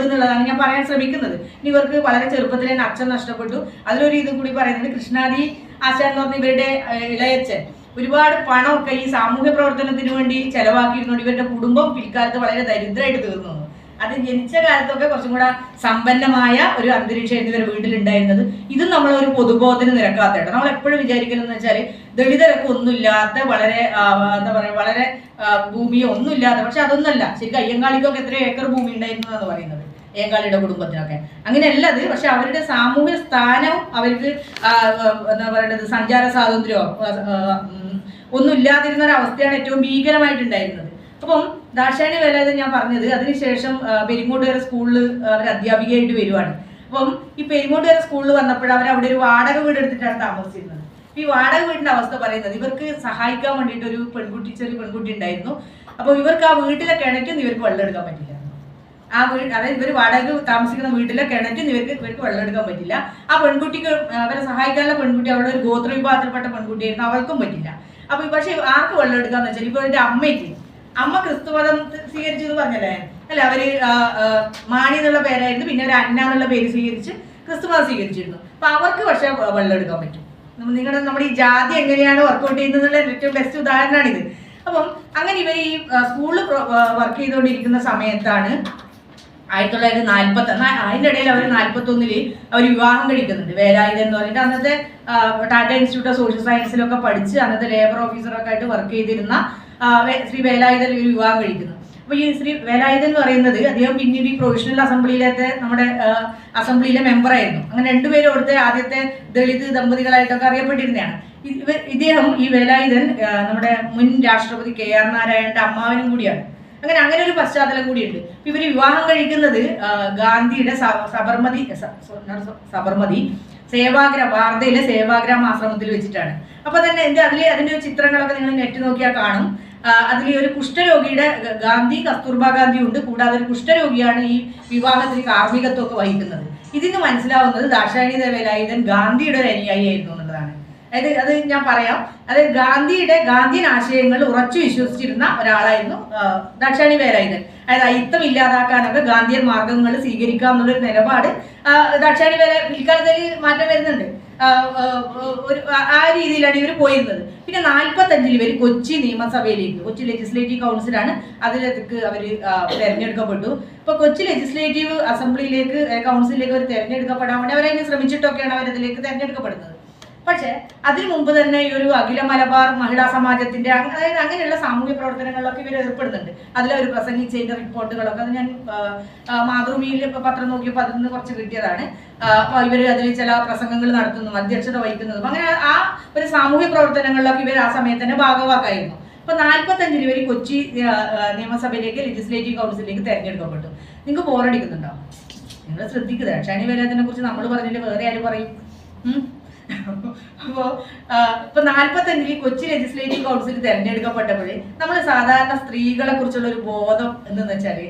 എന്നുള്ളതാണ് ഞാൻ പറയാൻ ശ്രമിക്കുന്നത്. ഇവർക്ക് വളരെ ചെറുപ്പത്തിൽ തന്നെ അച്ഛൻ നഷ്ടപ്പെട്ടു. അതിലൊരു ഇത് കൂടി പറയുന്നത്, കൃഷ്ണാദി ആശാൻ എന്ന് പറഞ്ഞ ഇവരുടെ ഇളയച്ചൻ ഒരുപാട് പണമൊക്കെ ഈ സാമൂഹ്യ പ്രവർത്തനത്തിന് വേണ്ടി ചെലവാക്കിയിരുന്നുകൊണ്ട് ഇവരുടെ കുടുംബം പിൽക്കാലത്ത് വളരെ ദരിദ്രമായിട്ട് തീർന്നു. അത് ജനിച്ച കാലത്തൊക്കെ കുറച്ചും കൂടെ സമ്പന്നമായ ഒരു അന്തരീക്ഷമായിരുന്നു ഇവരുടെ വീട്ടിലുണ്ടായിരുന്നത്. ഇതും നമ്മളൊരു പൊതുബോധത്തിന് നിരക്കാത്തട്ടോ. നമ്മൾ എപ്പോഴും വിചാരിക്കലെന്ന് വെച്ചാൽ ദളിതരൊക്കെ ഒന്നുമില്ലാത്ത, വളരെ എന്താ പറയുക, വളരെ ഭൂമിയോ ഒന്നുമില്ലാത്ത, പക്ഷെ അതൊന്നുമല്ല. ശരിക്കും അയ്യങ്കാളിക്കൊക്കെ എത്രയോ ഏക്കർ ഭൂമി ഉണ്ടായിരുന്നു എന്നാണ് പറയുന്നത്, അയ്യങ്കാളിയുടെ കുടുംബത്തിനൊക്കെ. അങ്ങനെയല്ല അത്. പക്ഷെ അവരുടെ സാമൂഹ്യ സ്ഥാനവും അവർക്ക് എന്താ പറയുന്നത്, സഞ്ചാര സ്വാതന്ത്ര്യമോ ഒന്നും ഇല്ലാതിരുന്ന ഒരു അവസ്ഥയാണ് ഏറ്റവും ഭീകരമായിട്ടുണ്ടായിരുന്നത്. അപ്പം ദാക്ഷായണി വേലായുധൻ ഞാൻ പറഞ്ഞത്, അതിനുശേഷം പെരിങ്ങോട്ടുകര സ്കൂളിൽ അവർ അധ്യാപികയായിട്ട് വരുവാണ്. അപ്പം ഈ പെരിങ്ങോട്ടുകര സ്കൂളിൽ വന്നപ്പോൾ അവർ അവിടെ ഒരു വാടക വീട് എടുത്തിട്ടാണ് താമസിച്ചിരുന്നത്. ഈ വാടക വീടിന്റെ അവസ്ഥ പറയുന്നത്, ഇവർക്ക് സഹായിക്കാൻ വേണ്ടിയിട്ട് ഒരു ചെറിയ പെൺകുട്ടി ഉണ്ടായിരുന്നു. അപ്പോൾ ഇവർക്ക് ആ വീട്ടിലെ കിണറ്റിൽ നിന്ന് ഇവർക്ക് വെള്ളം എടുക്കാൻ പറ്റില്ല. അതായത് ഇവർ വാടക താമസിക്കുന്ന വീട്ടിലെ കിണറ്റിൽ നിന്ന് ഇവർക്ക് വെള്ളം എടുക്കാൻ പറ്റില്ല. ആ പെൺകുട്ടിക്ക്, അവരെ സഹായിക്കാനുള്ള പെൺകുട്ടി അവരുടെ ഒരു ഗോത്ര വിഭാഗത്തിൽപ്പെട്ട പെൺകുട്ടിയായിരുന്നു, അവൾക്കും പറ്റില്ല. അപ്പൊ പക്ഷെ ആർക്ക് വെള്ളം എടുക്കാന്ന് വെച്ചാൽ, ഇപ്പൊ എന്റെ അമ്മ ക്രിസ്തുമതം സ്വീകരിച്ചു എന്ന് പറഞ്ഞല്ലേ, അല്ല, അവര് മാണി എന്നുള്ള പേരായിരുന്നു, പിന്നെ ഒരു അന്ന എന്നുള്ള പേര് സ്വീകരിച്ച് ക്രിസ്തുമതം സ്വീകരിച്ചിരുന്നു. അപ്പൊ അവർക്ക് പക്ഷെ വെള്ളം എടുക്കാൻ പറ്റും. നമ്മുടെ ഈ ജാതി എങ്ങനെയാണ് വർക്ക്ഔട്ട് ചെയ്യുന്നതിനുള്ള ഏറ്റവും ബെസ്റ്റ് ഉദാഹരണമാണിത്. അപ്പം അങ്ങനെ ഇവർ ഈ സ്കൂളിൽ വർക്ക് ചെയ്തുകൊണ്ടിരിക്കുന്ന സമയത്താണ് 1940, അതിൻ്റെ ഇടയിൽ അവർ 41 അവർ വിവാഹം കഴിക്കുന്നുണ്ട്. വേലായുധൻ എന്ന് പറഞ്ഞിട്ട് അന്നത്തെ ടാറ്റ ഇൻസ്റ്റിറ്റ്യൂട്ട് ഓഫ് സോഷ്യൽ സയൻസിലൊക്കെ പഠിച്ച് അന്നത്തെ ലേബർ ഓഫീസറൊക്കെ ആയിട്ട് വർക്ക് ചെയ്തിരുന്ന ശ്രീ വേലായുധൻ ഒരു വിവാഹം കഴിക്കുന്നു. അപ്പൊ ഈ ശ്രീ വേലായുധൻ എന്ന് പറയുന്നത് അദ്ദേഹം പിന്നീട് ഈ പ്രൊവിഷണൽ അസംബ്ലിയിലത്തെ നമ്മുടെ അസംബ്ലിയിലെ മെമ്പറായിരുന്നു. അങ്ങനെ രണ്ടുപേരും അവിടുത്തെ ആദ്യത്തെ ദളിത് ദമ്പതികളായിട്ടൊക്കെ അറിയപ്പെട്ടിരുന്നതാണ്. ഇദ്ദേഹം ഈ വേലായുധൻ നമ്മുടെ മുൻ രാഷ്ട്രപതി KR നാരായണന്റെ അമ്മാവനും കൂടിയാണ്. അങ്ങനെ അങ്ങനെ ഒരു പശ്ചാത്തലം കൂടിയുണ്ട്. ഇവർ വിവാഹം കഴിക്കുന്നത് ഗാന്ധിയുടെ സബർമതി സേവാഗ്രാം, വാർധയിലെ സേവാഗ്രാം ആശ്രമത്തിൽ വെച്ചിട്ടാണ്. അപ്പൊ തന്നെ അതിന്റെ ചിത്രങ്ങളൊക്കെ നിങ്ങൾ നെറ്റ് നോക്കിയാൽ കാണും. അതിൽ ഒരു കുഷ്ഠരോഗിയുടെ കസ്തൂർബാ ഗാന്ധി ഉണ്ട്, കൂടാതെ ഒരു കുഷ്ഠരോഗിയാണ് ഈ വിവാഹത്തിൽ കാർമ്മികത്വമൊക്കെ വഹിക്കുന്നത്. ഇതിന് മനസ്സിലാവുന്നത് ദാക്ഷായണി വേലായുധൻ ഗാന്ധിയുടെ ഒരു അനുയായിയായിരുന്നു എന്നുള്ളതാണ്. അതായത് അത് ഞാൻ പറയാം, അതായത് ഗാന്ധിയൻ ആശയങ്ങൾ ഉറച്ചു വിശ്വസിച്ചിരുന്ന ഒരാളായിരുന്നു ദാക്ഷായണി വേലായുധൻ. അതായത് അയിത്തം ഇല്ലാതാക്കാനൊക്കെ ഗാന്ധിയൻ മാർഗങ്ങൾ സ്വീകരിക്കാം എന്നുള്ളൊരു നിലപാട് ദാക്ഷായണി പിൽക്കാലത്തിൽ മാറ്റം വരുന്നുണ്ട്. ആ രീതിയിലാണ് ഇവർ പോയിരുന്നത്. പിന്നെ 45 ഇവർ കൊച്ചി നിയമസഭയിലേക്ക്, കൊച്ചി ലെജിസ്ലേറ്റീവ് കൗൺസിലാണ് അതിലേക്ക് അവർ തെരഞ്ഞെടുക്കപ്പെട്ടു. ഇപ്പൊ കൊച്ചി ലെജിസ്ലേറ്റീവ് അസംബ്ലിയിലേക്ക് കൗൺസിലിലേക്ക് അവർ തെരഞ്ഞെടുക്കപ്പെടാൻ വേണ്ടി അവരതിന് ശ്രമിച്ചിട്ടൊക്കെയാണ് അവരതിലേക്ക് തെരഞ്ഞെടുക്കപ്പെടുന്നത്. പക്ഷെ അതിനു മുമ്പ് തന്നെ ഈ ഒരു അഖില മലബാർ മഹിളാ സമാജത്തിന്റെ അതായത് അങ്ങനെയുള്ള സാമൂഹ്യ പ്രവർത്തനങ്ങളിലൊക്കെ ഇവർ ഏർപ്പെടുന്നുണ്ട്. അതിലവർ പ്രസംഗിച്ചതിന്റെ റിപ്പോർട്ടുകളൊക്കെ അത് ഞാൻ മാതൃഭൂമിയിൽ പത്രം നോക്കിയപ്പോൾ അതിൽ നിന്ന് കുറച്ച് കിട്ടിയതാണ്. അപ്പൊ ഇവർ അതിൽ ചില പ്രസംഗങ്ങൾ നടത്തുന്നതും അധ്യക്ഷത വഹിക്കുന്നതും അങ്ങനെ ആ ഒരു സാമൂഹ്യ പ്രവർത്തനങ്ങളിലൊക്കെ ഇവർ ആ സമയത്ത് തന്നെ ഭാഗവാക്കായിരുന്നു. അപ്പൊ 45 ഇവർ കൊച്ചി നിയമസഭയിലേക്ക് ലെജിസ്ലേറ്റീവ് കൗൺസിലേക്ക് തെരഞ്ഞെടുക്കപ്പെട്ടു. നിങ്ങൾക്ക് ബോറടിക്കുന്നുണ്ടോ? നിങ്ങൾ ശ്രദ്ധിക്കുക, ദാക്ഷായണി വേലായുധനെ കുറിച്ച് നമ്മൾ പറഞ്ഞില്ല, വേറെ ആര് പറയും? അപ്പോ ഇപ്പൊ 45 കൊച്ചി ലെജിസ്ലേറ്റീവ് കൗൺസിൽ തെരഞ്ഞെടുക്കപ്പെട്ടപ്പോഴേ നമ്മൾ സാധാരണ സ്ത്രീകളെ കുറിച്ചുള്ള ഒരു ബോധം എന്തെന്ന് വെച്ചാല്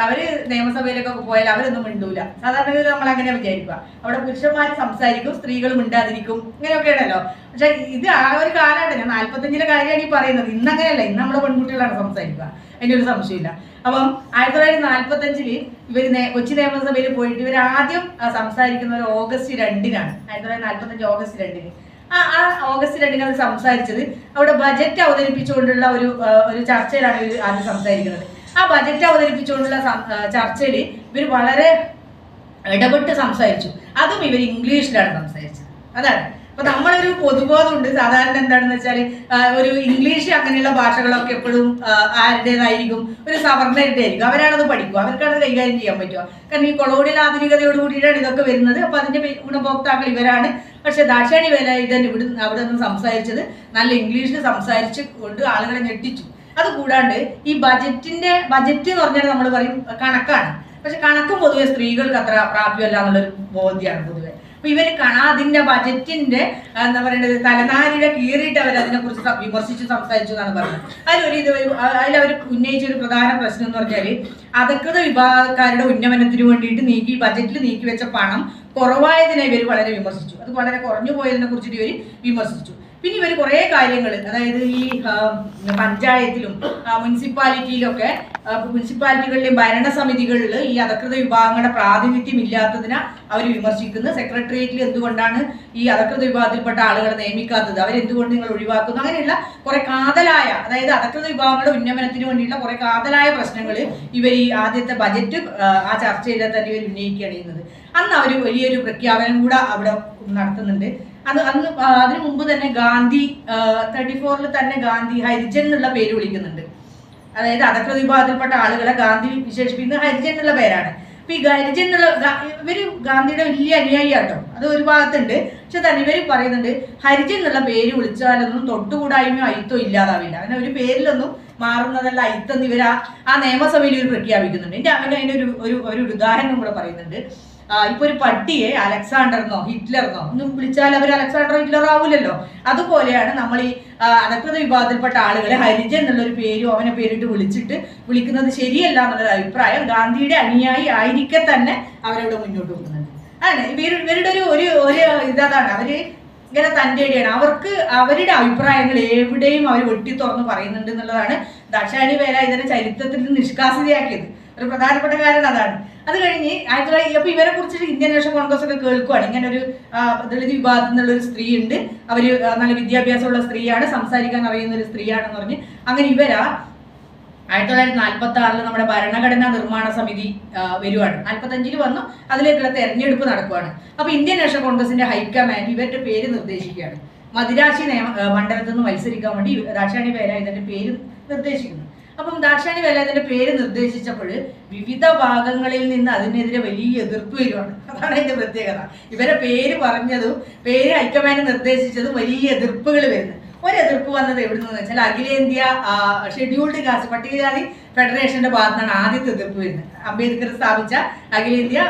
അവര് നിയമസഭയിലേക്കൊക്കെ പോയാൽ അവരൊന്നും മിണ്ടൂല. സാധാരണ നമ്മൾ അങ്ങനെ വിചാരിക്കുക, അവിടെ പുരുഷന്മാർ സംസാരിക്കും, സ്ത്രീകൾ മിണ്ടാതിരിക്കും, ഇങ്ങനെയൊക്കെയാണല്ലോ. പക്ഷെ ഇത് ആ ഒരു കാലമാണ്. ഞാൻ 45 കാര്യമാണ് ഈ പറയുന്നത്. ഇന്നങ്ങനെയല്ല, ഇന്ന് നമ്മളെ പെൺകുട്ടികളാണ് സംസാരിക്കുക, അതിൻ്റെ ഒരു സംശയമില്ല. അപ്പം 1945 ഇവർ കൊച്ചി നിയമസഭയിൽ പോയിട്ട് ഇവർ ആദ്യം സംസാരിക്കുന്നത് ഓഗസ്റ്റ് 2-നാണ്. 1945 ഓഗസ്റ്റ് 2-ന്. ആ ഓഗസ്റ്റ് 2-ന് അവർ സംസാരിച്ചത് അവിടെ ബജറ്റ് അവതരിപ്പിച്ചുകൊണ്ടുള്ള ഒരു ചർച്ചയിലാണ് ഇവർ ആദ്യം സംസാരിക്കുന്നത്. ആ ബജറ്റ് അവതരിപ്പിച്ചുകൊണ്ടുള്ള ചർച്ചയിൽ ഇവർ വളരെ ഇടപെട്ട് സംസാരിച്ചു. അതും ഇവർ ഇംഗ്ലീഷിലാണ് സംസാരിച്ചത്. അതാണ്. അപ്പൊ നമ്മളൊരു പൊതുബോധമുണ്ട്. സാധാരണ എന്താണെന്ന് വെച്ചാൽ ഒരു ഇംഗ്ലീഷ് അങ്ങനെയുള്ള ഭാഷകളൊക്കെ എപ്പോഴും ആരുടേതായിരിക്കും, ഒരു സവർണരുടെ ആയിരിക്കും. അവരാണത് പഠിക്കുക, അവർക്കാണത് കൈകാര്യം ചെയ്യാൻ പറ്റുക. കാരണം ഈ കൊളോണിയൽ ആധുനികതയോട് കൂടിയിട്ടാണ് ഇതൊക്കെ വരുന്നത്. അപ്പൊ അതിന്റെ ഗുണഭോക്താക്കൾ ഇവരാണ്. പക്ഷെ ദാക്ഷായണി വേലായുധൻ അവിടെ നിന്ന് സംസാരിച്ചത് നല്ല ഇംഗ്ലീഷിൽ സംസാരിച്ച് കൊണ്ട് ആളുകളെ ഞെട്ടിച്ചു. അത് കൂടാണ്ട് ഈ ബജറ്റ് എന്ന് പറഞ്ഞാൽ നമ്മൾ പറയും കണക്കാണ്. പക്ഷെ കണക്കും പൊതുവെ സ്ത്രീകൾക്ക് അത്ര പ്രാപ്യമല്ല എന്നുള്ളൊരു ബോധ്യമാണ് പൊതുവെ. അപ്പൊ ഇവര് അതിന്റെ ബജറ്റിന്റെ എന്താ പറയുന്നത് തലനാരിയുടെ കീറിയിട്ട് അവർ അതിനെ കുറിച്ച് വിമർശിച്ച് സംസാരിച്ചു എന്നാണ് പറഞ്ഞത്. അതിലവർ ഉന്നയിച്ച ഒരു പ്രധാന പ്രശ്നം എന്ന് പറഞ്ഞാല് അധകൃത വിഭാഗക്കാരുടെ ഉന്നമനത്തിന് വേണ്ടിയിട്ട് ബജറ്റിൽ നീക്കി വെച്ച പണം കുറവായതിനെ ഇവർ വളരെ വിമർശിച്ചു. അത് വളരെ കുറഞ്ഞു പോയതിനെ കുറിച്ചിട്ട് ഇവർ വിമർശിച്ചു. പിന്നെ ഇവർ കുറേ കാര്യങ്ങൾ, അതായത് ഈ പഞ്ചായത്തിലും മുനിസിപ്പാലിറ്റിയിലൊക്കെ മുനിസിപ്പാലിറ്റികളിലെയും ഭരണസമിതികളിൽ ഈ അധകൃത വിഭാഗങ്ങളുടെ പ്രാതിനിധ്യം ഇല്ലാത്തതിനെ അവർ വിമർശിക്കുന്നു. സെക്രട്ടേറിയറ്റിൽ എന്തുകൊണ്ടാണ് ഈ അധകൃത വിഭാഗത്തിൽപ്പെട്ട ആളുകളെ നിയമിക്കാത്തത്, അവരെന്തുകൊണ്ട് നിങ്ങൾ ഒഴിവാക്കുന്നു, അങ്ങനെയുള്ള കുറെ കാതലായ, അതായത് അധകൃത വിഭാഗങ്ങളുടെ ഉന്നമനത്തിന് വേണ്ടിയിട്ടുള്ള കുറെ കാതലായ പ്രശ്നങ്ങൾ ഇവർ ഈ ആദ്യത്തെ ബജറ്റ് ആ ചർച്ചയിൽ തന്നെ ഇവർ ഉന്നയിക്കുകയാണ് ചെയ്യുന്നത്. അന്ന് അവർ വലിയൊരു പ്രഖ്യാപനം കൂടെ അവിടെ നടത്തുന്നുണ്ട്. അതിനു മുമ്പ് തന്നെ ഗാന്ധി 34-ൽ തന്നെ ഗാന്ധി ഹരിജൻ എന്നുള്ള പേര് വിളിക്കുന്നുണ്ട്. അതായത് അധകൃത വിഭാഗത്തിൽപ്പെട്ട ആളുകളെ ഗാന്ധി വിശേഷിപ്പിക്കുന്നത് ഹരിജൻ എന്നുള്ള പേരാണ്. അപ്പൊ ഈ ഹരിജൻ എന്നുള്ള ഇവര് ഗാന്ധിയുടെ വലിയ അനുയായി ആട്ടോ, അത് ഒരു ഭാഗത്തുണ്ട്. പക്ഷെ തന്നെ ഇവർ പറയുന്നുണ്ട് ഹരിജൻ എന്നുള്ള പേര് വിളിച്ചാലൊന്നും തൊട്ടുകൂടായ്മയോ അയിത്തോ ഇല്ലാതാവില്ല, അങ്ങനെ ഒരു പേരിലൊന്നും മാറുന്നതല്ല അയിത്തെന്ന് ഇവർ ആ നിയമസഭയിൽ ഇവർ പ്രഖ്യാപിക്കുന്നുണ്ട്. അതിന് ഒരു ഉദാഹരണം കൂടെ പറയുന്നുണ്ട്. ഇപ്പൊ ഒരു പട്ടിയെ അലക്സാണ്ടർന്നോ ഹിറ്റ്ലർന്നോ ഒന്നും വിളിച്ചാൽ അവർ അലക്സാണ്ടർ ഹിറ്റ്ലറോ ആവില്ലല്ലോ. അതുപോലെയാണ് നമ്മൾ ഈ അധകൃത വിഭാഗത്തിൽപ്പെട്ട ആളുകളെ ഹരിജൻ എന്നുള്ളൊരു പേരും അവനെ പേരിട്ട് വിളിക്കുന്നത് ശരിയല്ല എന്നുള്ളൊരു അഭിപ്രായം ഗാന്ധിയുടെ അനുയായി ആയിരിക്കെ തന്നെ അവരവിടെ മുന്നോട്ട് പോകുന്നുണ്ട്. അതെ, ഇവരുടെ ഒരു ഇതാണ്, അവര് ഇങ്ങനെ തൻ്റെ ഇടയാണ്. അവർക്ക് അവരുടെ അഭിപ്രായങ്ങൾ എവിടെയും അവർ വെട്ടി തുറന്ന് പറയുന്നുണ്ട് എന്നുള്ളതാണ് ദാക്ഷായണി വേലായുധനെ ചരിത്രത്തിൽ നിന്ന് നിഷ്കാസിതയാക്കിയത്. ഒരു പ്രധാനപ്പെട്ട കാരണം അതാണ്. അത് കഴിഞ്ഞ് അപ്പൊ ഇവരെ കുറിച്ചിട്ട് ഇന്ത്യൻ നാഷണൽ കോൺഗ്രസ് ഒക്കെ കേൾക്കുവാണ്, ഇങ്ങനെ ഒരു ദളിത് വിഭാഗത്തിൽ നിന്നുള്ള ഒരു സ്ത്രീ ഉണ്ട്, അവര് നല്ല വിദ്യാഭ്യാസമുള്ള സ്ത്രീയാണ്, സംസാരിക്കാൻ അറിയുന്ന ഒരു സ്ത്രീയാണെന്ന് പറഞ്ഞ് അങ്ങനെ ഇവരാ 1946 നമ്മുടെ ഭരണഘടനാ നിർമ്മാണ സമിതി വരുവാണ്. 45 വന്നു, അതിലേക്കുള്ള തെരഞ്ഞെടുപ്പ് നടക്കുവാണ്. അപ്പൊ ഇന്ത്യൻ നാഷണൽ കോൺഗ്രസിന്റെ ഹൈക്കമാൻഡ് ഇവരുടെ പേര് നിർദ്ദേശിക്കുകയാണ്. മദിരാശി മണ്ഡലത്തിൽ നിന്ന് മത്സരിക്കാൻ വേണ്ടി ദാക്ഷായണി വേലായുധന്റെ പേര് നിർദ്ദേശിക്കുന്നു. അപ്പം ദാക്ഷായണി വേലായുധന്റെ പേര് നിർദ്ദേശിച്ചപ്പോൾ വിവിധ ഭാഗങ്ങളിൽ നിന്ന് അതിനെതിരെ വലിയ എതിർപ്പ് വരുവാണ്. അതാണ് അതിന്റെ പ്രത്യേകത. ഇവരെ പേര് പറഞ്ഞതും പേര് ഹൈക്കമാൻഡ് നിർദ്ദേശിച്ചതും വലിയ എതിർപ്പുകൾ വരുന്നത്. എതിർപ്പ് വന്നത് എവിടെ നിന്ന് വെച്ചാൽ അഖിലേന്ത്യാ ഷെഡ്യൂൾഡ് കാസ്റ്റ് പട്ടികജാതി ഫെഡറേഷന്റെ ഭാഗത്താണ് ആദ്യത്തെ എതിർപ്പ് വരുന്നത്. അംബേദ്കർ സ്ഥാപിച്ച അഖിലേന്ത്യാ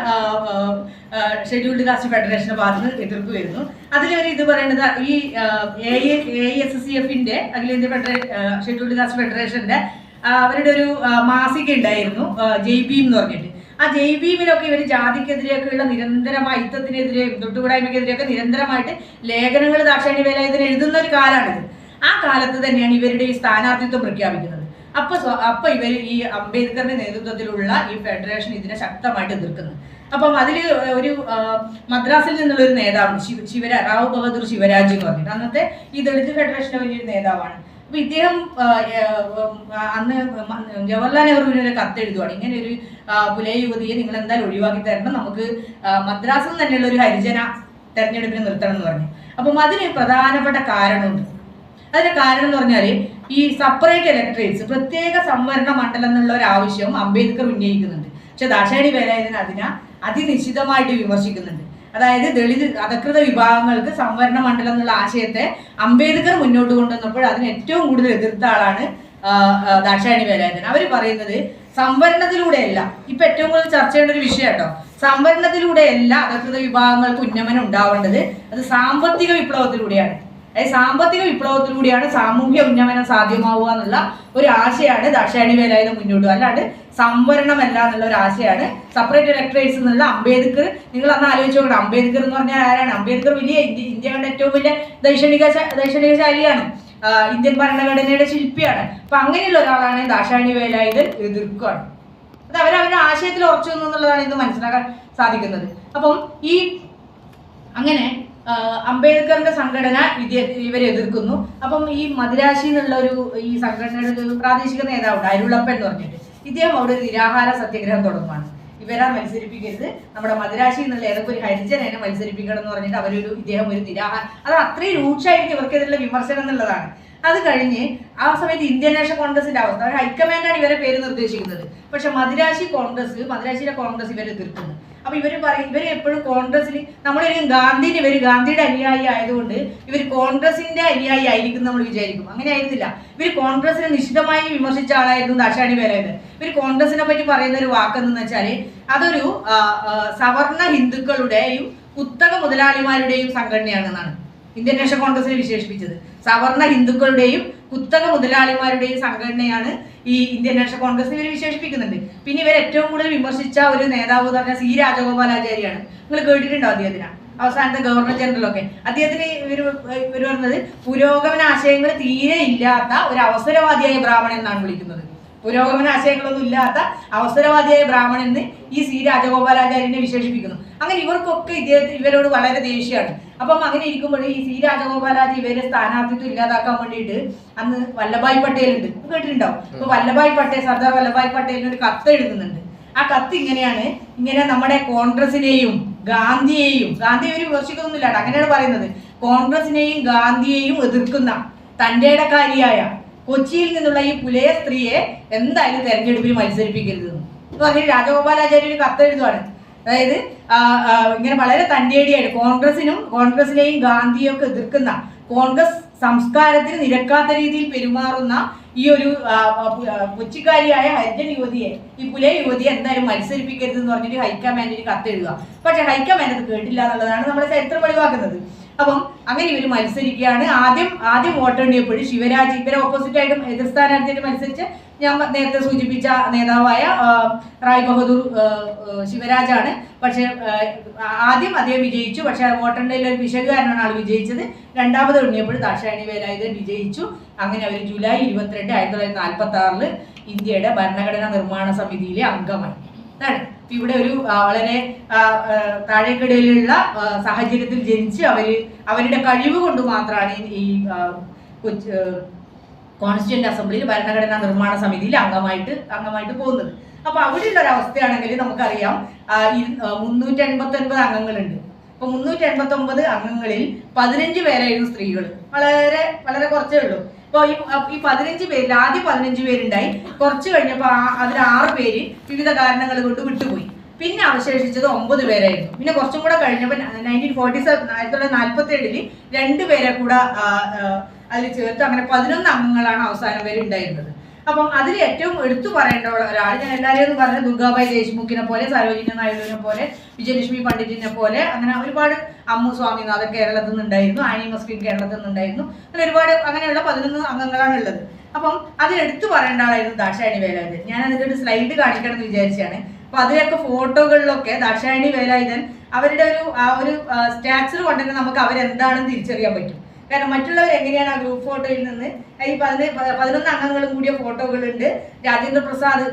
ഷെഡ്യൂൾഡ് കാസ്റ്റ് ഫെഡറേഷന്റെ ഭാഗത്ത് എതിർപ്പ് വരുന്നു. അതിലവർ ഇത് പറയുന്നത് ഈ AISCF അഖിലേന്ത്യാ ഷെഡ്യൂൾഡ് കാസ്റ്റ് ഫെഡറേഷന്റെ അവരുടെ ഒരു മാസിക ഉണ്ടായിരുന്നു ജയ്ഭീം എന്ന് പറഞ്ഞിട്ട്. ആ ജയ്ഭീമിലൊക്കെ ഇവർ ജാതിക്കെതിരെയൊക്കെയുള്ള നിരന്തരമായ യുദ്ധത്തിനെതിരെയും തൊട്ടുകൂടായ്മക്കെതിരെയൊക്കെ നിരന്തരമായിട്ട് ലേഖനങ്ങൾ ദാക്ഷായണി വേലായുധൻ എഴുതുന്ന ഒരു കാലമാണിത്. ആ കാലത്ത് തന്നെയാണ് ഇവരുടെ ഈ സ്ഥാനാർത്ഥിത്വം പ്രഖ്യാപിക്കുന്നത്. അപ്പൊ ഇവർ ഈ അംബേദ്കറിന്റെ നേതൃത്വത്തിലുള്ള ഈ ഫെഡറേഷൻ ഇതിനെ ശക്തമായിട്ട് എതിർക്കുന്നത്. അപ്പം അതിൽ ഒരു മദ്രാസിൽ നിന്നുള്ള ഒരു നേതാവുണ്ട്, റാവു ബഹദൂർ ശിവരാജ് എന്ന് പറഞ്ഞിട്ട്, അന്നത്തെ ഈ ദളിത് ഫെഡറേഷന്റെ വലിയൊരു നേതാവാണ്. അപ്പൊ ഇദ്ദേഹം അന്ന് ജവഹർലാൽ നെഹ്റുവിന് ഒരു കത്തെഴുതുവാണ്, ഇങ്ങനെ ഒരു പുലയ യുവതിയെ നിങ്ങൾ എന്തായാലും ഒഴിവാക്കി തരണം, നമുക്ക് മദ്രാസിൽ തന്നെയുള്ള ഒരു ഹരിജന തെരഞ്ഞെടുപ്പിന് നിർത്തണം എന്ന് പറഞ്ഞു. അപ്പം അതിന് പ്രധാനപ്പെട്ട കാരണമുണ്ട്. അതിന്റെ കാരണം എന്ന് പറഞ്ഞാല് ഈ സെപ്പറേറ്റ് ഇലക്ട്രേറ്റ്സ്, പ്രത്യേക സംവരണ മണ്ഡലം എന്നുള്ള ഒരു ആവശ്യം അംബേദ്കർ ഉന്നയിക്കുന്നുണ്ട്. പക്ഷെ ദാക്ഷായണി വേലായുധൻ അതിനെ അതിനിശ്ചിതമായിട്ട് വിമർശിക്കുന്നുണ്ട്. അതായത് ദളിത് അധകൃത വിഭാഗങ്ങൾക്ക് സംവരണ മണ്ഡലം എന്നുള്ള ആശയത്തെ അംബേദ്കർ മുന്നോട്ട് കൊണ്ടുവന്നപ്പോൾ അതിന് ഏറ്റവും കൂടുതൽ എതിർത്ത ആളാണ് ദാക്ഷായണി വേലായുധൻ. അവർ പറയുന്നത് സംവരണത്തിലൂടെയല്ല, ഇപ്പൊ ഏറ്റവും കൂടുതൽ ചർച്ച ചെയ്യേണ്ട ഒരു വിഷയം കേട്ടോ, സംവരണത്തിലൂടെയല്ല അധകൃത വിഭാഗങ്ങൾക്ക് ഉന്നമനം ഉണ്ടാവേണ്ടത്, അത് സാമ്പത്തിക വിപ്ലവത്തിലൂടെയാണ്. അതായത് സാമ്പത്തിക വിപ്ലവത്തിലൂടെയാണ് സാമൂഹ്യ ഉന്നമനം സാധ്യമാവുക എന്നുള്ള ഒരു ആശയമാണ് ദാക്ഷായണി വേലായുധൻ മുന്നോട്ട്, അല്ലാണ്ട് സംവരണമല്ല എന്നുള്ള ഒരു ആശയമാണ് സെപ്പറേറ്റ് ഇലക്ട്രേറ്റ്സ് എന്നുള്ള അംബേദ്കർ. നിങ്ങൾ അന്ന് ആലോചിച്ച് നോക്കണം, അംബേദ്കർ എന്ന് പറഞ്ഞാൽ ആരാണ്? അംബേദ്കർ വലിയ ഇന്ത്യയുടെ ഏറ്റവും വലിയ ദൈക്ഷണികശാലിയാണ്, ഇന്ത്യൻ ഭരണഘടനയുടെ ശില്പിയാണ്. അപ്പൊ അങ്ങനെയുള്ള ഒരാളാണ് ദാക്ഷായണി വേലായുധൻ എതിർക്കുകയാണ്. അത് അവരവരുടെ ആശയത്തിൽ ഉറച്ചു എന്നുള്ളതാണ് ഇന്ന് മനസ്സിലാക്കാൻ സാധിക്കുന്നത്. അപ്പം ഈ അങ്ങനെ അംബേദ്കറിന്റെ സംഘടന ഇവരെ എതിർക്കുന്നു. അപ്പം ഈ മദിരാശി എന്നുള്ള ഈ സംഘടനയുടെ ഒരു പ്രാദേശിക നേതാവുണ്ട്, അരുളപ്പൻ എന്ന് പറഞ്ഞിട്ട്, ഇദ്ദേഹം അവിടെ ഒരു നിരാഹാര സത്യാഗ്രഹം തുടങ്ങുകയാണ്. ഇവരാ മത്സരിപ്പിക്കരുത്, നമ്മുടെ മദിരാശി എന്നുള്ള ഏതൊക്കെ ഒരു ഹരിജനെ മത്സരിപ്പിക്കണം എന്ന് പറഞ്ഞിട്ട് ഇദ്ദേഹം ഒരു നിരാഹാരം, അത് അത്രയും രൂക്ഷമായിരിക്കും ഇവർക്കെതിരെയുള്ള വിമർശനം എന്നുള്ളതാണ്. അത് കഴിഞ്ഞ് ആ സമയത്ത് ഇന്ത്യൻ നാഷണൽ കോൺഗ്രസിന്റെ അവസ്ഥ, അവർ ഹൈക്കമാൻഡാണ് ഇവരെ പേര് നിർദ്ദേശിക്കുന്നത്. പക്ഷെ മദിരാശിയിലെ കോൺഗ്രസ് ഇവരെ എതിർക്കുന്നു. അപ്പൊ ഇവര് പറയും, ഇവര് എപ്പോഴും കോൺഗ്രസിൽ നമ്മളൊരു ഗാന്ധിയുടെ അനുയായി ആയതുകൊണ്ട് ഇവർ കോൺഗ്രസിന്റെ അനുയായി ആയിരിക്കും നമ്മൾ വിചാരിക്കും. അങ്ങനെ ആയിരുന്നില്ല. ഇവർ കോൺഗ്രസിനെ നിശിതമായി വിമർശിച്ച ആളായിരുന്നു ദാക്ഷായണി വേലായുധൻ. ഇവർ കോൺഗ്രസിനെ പറ്റി പറയുന്ന ഒരു വാക്കെന്ന് വെച്ചാല് അതൊരു സവർണ ഹിന്ദുക്കളുടെയും കുത്തക മുതലാളിമാരുടെയും സംഘടനയാണെന്നാണ് ഇന്ത്യൻ നാഷണൽ കോൺഗ്രസിനെ വിശേഷിപ്പിച്ചത്. സവർണ ഹിന്ദുക്കളുടെയും കുത്തക മുതലാളിമാരുടെയും സംഘടനയാണ് ഈ ഇന്ത്യൻ നാഷണൽ കോൺഗ്രസ് ഇവർ വിശേഷിപ്പിക്കുന്നുണ്ട്. പിന്നെ ഇവർ ഏറ്റവും കൂടുതൽ വിമർശിച്ച ഒരു നേതാവ് എന്ന് പറഞ്ഞാൽ C രാജഗോപാലാചാരിയാണ്. നിങ്ങൾ കേട്ടിട്ടുണ്ടോ അദ്ദേഹത്തിന്? അവസാനത്തെ ഗവർണർ ജനറലൊക്കെ അദ്ദേഹത്തിന് ഇവർ പറഞ്ഞത് പുരോഗമന ആശയങ്ങൾ തീരെ ഇല്ലാത്ത ഒരു അവസരവാദിയായ ബ്രാഹ്മണൻ എന്നാണ് വിളിക്കുന്നത്. പുരോഗമന ആശയങ്ങളൊന്നും ഇല്ലാത്ത അവസരവാദിയായ ബ്രാഹ്മണൻ എന്ന് ഈ C രാജഗോപാലാചാര്യനെ വിശേഷിപ്പിക്കുന്നു. അങ്ങനെ ഇവർക്കൊക്കെ ഇവരോട് വളരെ ദേഷ്യമാണ്. അപ്പം അങ്ങനെ ഇരിക്കുമ്പോൾ ഈ C രാജഗോപാലാചാര്യ ഇവരെ സ്ഥാനാർത്ഥിത്വം ഇല്ലാതാക്കാൻ വേണ്ടിയിട്ട് അന്ന് വല്ലഭായ് പട്ടേൽ ഉണ്ട്, കേട്ടിട്ടുണ്ടോ? അപ്പൊ സർദാർ വല്ലഭായ് പട്ടേലിന് ഒരു കത്ത് എഴുതുന്നുണ്ട്. ആ കത്ത് ഇങ്ങനെ നമ്മുടെ കോൺഗ്രസിനെയും ഗാന്ധി ഒരു വിമർശിക്കുന്നൊന്നുമില്ല, അങ്ങനെയാണ് പറയുന്നത്, കോൺഗ്രസിനെയും ഗാന്ധിയെയും എതിർക്കുന്ന തന്റെ ഇടക്കാരിയായ കൊച്ചിയിൽ നിന്നുള്ള ഈ പുലയ സ്ത്രീയെ എന്തായാലും തെരഞ്ഞെടുപ്പിൽ മത്സരിപ്പിക്കരുത് എന്ന് പറഞ്ഞ് രാജഗോപാലാചാര്യ ഒരു കത്ത് എഴുതുവാണ്. അതായത് ഇങ്ങനെ വളരെ തന്റേടിയായിട്ട് കോൺഗ്രസിനെയും ഗാന്ധിയെയും ഒക്കെ എതിർക്കുന്ന, കോൺഗ്രസ് സംസ്കാരത്തിന് നിരക്കാത്ത രീതിയിൽ പെരുമാറുന്ന ഈ ഒരു കൊച്ചിക്കാരിയായ ഹരിജൻ യുവതിയെ, ഈ പുലയ യുവതിയെ എന്തായാലും മത്സരിപ്പിക്കരുത് എന്ന് പറഞ്ഞിട്ട് ഹൈക്കമാൻഡിന് കത്തെഴുതുക. പക്ഷെ ഹൈക്കമാൻഡ് അത് കേട്ടില്ല എന്നുള്ളതാണ് നമ്മുടെ ചരിത്രം വെളിവാക്കുന്നത്. അപ്പം അങ്ങനെ ഇവർ മത്സരിക്കുകയാണ്. ആദ്യം വോട്ടെണ്ണിയപ്പോഴും ശിവരാജ് ഇവരെ ഓപ്പോസിറ്റ് ആയിട്ടും എതിർ സ്ഥാനാർത്ഥിയായിട്ട് മത്സരിച്ച് ഞാൻ നേരത്തെ സൂചിപ്പിച്ച നേതാവായ റായ് ബഹദൂർ ശിവരാജാണ്. പക്ഷെ ആദ്യം അദ്ദേഹം വിജയിച്ചു. പക്ഷെ വോട്ടെണ്ണയിൽ ഒരു പിശകുകാരനാണ് ആൾ വിജയിച്ചത്. രണ്ടാമത് എണ്ണിയപ്പോൾ ദാക്ഷായണി വേലായുധൻ വിജയിച്ചു. അങ്ങനെ അവർ ജൂലൈ 22, 1946 ഇന്ത്യയുടെ ഭരണഘടനാ നിർമ്മാണ സമിതിയിലെ അംഗമായി. അതാണ് ഇവിടെ ഒരു വളരെ താഴേക്കിടയിലുള്ള സാഹചര്യത്തിൽ ജനിച്ച് അവരുടെ കഴിവ് കൊണ്ട് മാത്രമാണ് ഈ കോൺസ്റ്റിറ്റ്യൂന്റ് അസംബ്ലിയിൽ ഭരണഘടനാ നിർമ്മാണ സമിതിയിൽ അംഗമായിട്ട് പോകുന്നത്. അപ്പൊ അവിടെയുള്ള ഒരു അവസ്ഥയാണെങ്കിൽ നമുക്കറിയാം 389 അംഗങ്ങളുണ്ട്. അപ്പൊ 389 അംഗങ്ങളിൽ 15 പേരായിരുന്നു സ്ത്രീകൾ. വളരെ വളരെ കുറച്ചേ ഉള്ളൂ. അപ്പൊ ഈ 15 പേരിൽ ആദ്യം 15 പേരുണ്ടായി. കുറച്ച് കഴിഞ്ഞപ്പോൾ അതിൽ 6 പേര് വിവിധ കാരണങ്ങൾ കൊണ്ട് വിട്ടുപോയി. പിന്നെ അവശേഷിച്ചത് 9 പേരായിരുന്നു. പിന്നെ കുറച്ചും കൂടെ കഴിഞ്ഞപ്പോൾ 1947 2 പേരെ കൂടെ അതിൽ ചേർത്ത് അങ്ങനെ 11 അംഗങ്ങളാണ് അവസാനം വരെ ഉണ്ടായിരുന്നത്. അപ്പം അതിൽ ഏറ്റവും എടുത്തു പറയേണ്ട ഒരാൾ, ഞാൻ എല്ലാവരെയും പറഞ്ഞ ദുർഗാബായി ദേശ്മുഖിനെ പോലെ, സരോജിനി നായിഡുവിനെ പോലെ, വിജയലക്ഷ്മി പണ്ഡിറ്റിനെ പോലെ, അങ്ങനെ ഒരുപാട്, അമ്മു സ്വാമിനാഥൻ കേരളത്തിൽ നിന്നുണ്ടായിരുന്നു, ആനി മസ്കിൻ കേരളത്തിൽ നിന്നുണ്ടായിരുന്നു, അങ്ങനെ ഒരുപാട്, അങ്ങനെയുള്ള 11 അംഗങ്ങളാണ് ഉള്ളത്. അപ്പം അതിലെടുത്തു പറയേണ്ട ആളായിരുന്നു ദാക്ഷായണി വേലായുധൻ. ഞാൻ അതിൻ്റെ ഒരു സ്ലൈഡ് കാണിക്കണം എന്ന് വിചാരിച്ചാണ്. അപ്പൊ അതിലൊക്കെ ഫോട്ടോകളിലൊക്കെ ദാക്ഷായണി വേലായുധൻ അവരുടെ ഒരു സ്റ്റാച്ചർ കൊണ്ടുതന്നെ നമുക്ക് അവരെന്താണെന്ന് തിരിച്ചറിയാൻ പറ്റും. കാരണം മറ്റുള്ളവർ എങ്ങനെയാണ് ആ ഗ്രൂപ്പ് ഫോട്ടോയിൽ നിന്ന് ഈ 11 അംഗങ്ങളും കൂടിയ ഫോട്ടോകളുണ്ട്. രാജേന്ദ്ര പ്രസാദ്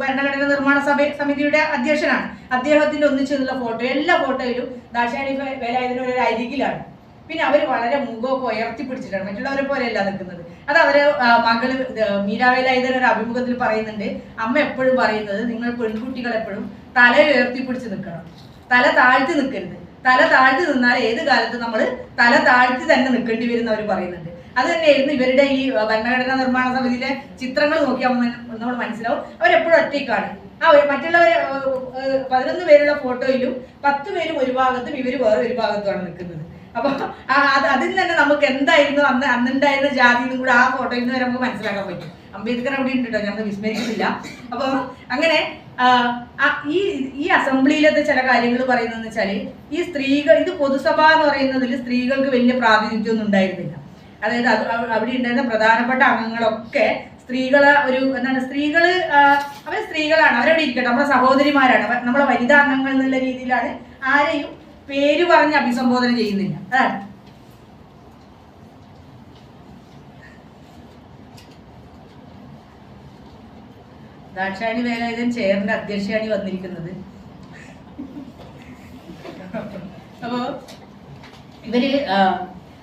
ഭരണഘടനാ നിർമ്മാണ സമിതിയുടെ അധ്യക്ഷനാണ്. അദ്ദേഹത്തിന്റെ ഒന്നിച്ചെന്നുള്ള ഫോട്ടോ, എല്ലാ ഫോട്ടോയിലും ദാക്ഷായണി വേലായുധൻ ഒരു അരികിലാണ്. പിന്നെ അവർ വളരെ മുഖമൊക്കെ ഉയർത്തിപ്പിടിച്ചിട്ടാണ്, മറ്റുള്ളവരെ പോലെയല്ല നിൽക്കുന്നത്. അത് അവരെ മകള് മീരാ വേലായുധൻ ഒരു അഭിമുഖത്തിൽ പറയുന്നുണ്ട്, അമ്മ എപ്പോഴും പറയുന്നത് നിങ്ങൾ പെൺകുട്ടികൾ എപ്പോഴും തല ഉയർത്തിപ്പിടിച്ച് നിൽക്കണം, തല താഴ്ത്തി നിൽക്കരുത്. തല താഴ്ത്തി നിന്നാൽ ഏത് കാലത്ത് നമ്മൾ തല താഴ്ത്തി തന്നെ നിൽക്കേണ്ടി വരും അവർ പറയുന്നുണ്ട്. അത് തന്നെയായിരുന്നു ഇവരുടെ ഈ ഭരണഘടനാ നിർമ്മാണ സമിതിയിലെ ചിത്രങ്ങൾ നോക്കിയാൽ നമ്മൾ മനസ്സിലാവും അവരെപ്പോഴും ഒറ്റയ്ക്കാണ്. മറ്റുള്ളവരെ 11 പേരുള്ള ഫോട്ടോയിലും 10 പേരും ഒരു ഭാഗത്തും ഇവർ വേറെ ഒരു ഭാഗത്തുമാണ് നിൽക്കുന്നത്. അപ്പൊ അതിൽ തന്നെ നമുക്ക് എന്തായിരുന്നു അന്നുണ്ടായിരുന്ന ജാതി എന്നും കൂടെ ആ ഫോട്ടോയിൽ നിന്ന് വരെ നമുക്ക് മനസ്സിലാക്കാൻ പറ്റും. അംബേദ്കർ അവിടെ ഉണ്ട് കേട്ടോ, ഞങ്ങൾ വിസ്മരിക്കുന്നില്ല. അപ്പൊ അങ്ങനെ ഈ അസംബ്ലിയിലത്തെ ചില കാര്യങ്ങൾ പറയുന്നതെന്ന് വെച്ചാല്, ഈ സ്ത്രീകൾ, ഇത് പൊതുസഭ എന്ന് പറയുന്നതിൽ സ്ത്രീകൾക്ക് വലിയ പ്രാതിനിധ്യമൊന്നും ഉണ്ടായിരുന്നില്ല. അതായത് അവിടെ ഉണ്ടായിരുന്ന പ്രധാനപ്പെട്ട അംഗങ്ങളൊക്കെ സ്ത്രീകളെ സ്ത്രീകള് അവർ സ്ത്രീകളാണ്, അവരവിടെ ഇരിക്കട്ടെ, നമ്മുടെ സഹോദരിമാരാണ്, നമ്മളെ വനിതാ അംഗങ്ങൾ എന്നുള്ള രീതിയിലാണ്. ആരെയും പേര് പറഞ്ഞ് അഭിസംബോധന ചെയ്യുന്നില്ല. അതാണ് ദാക്ഷായണി വേലായുധൻ ചെയറിന്റെ അധ്യക്ഷയാണ് വന്നിരിക്കുന്നത്. അപ്പോ ഇവര്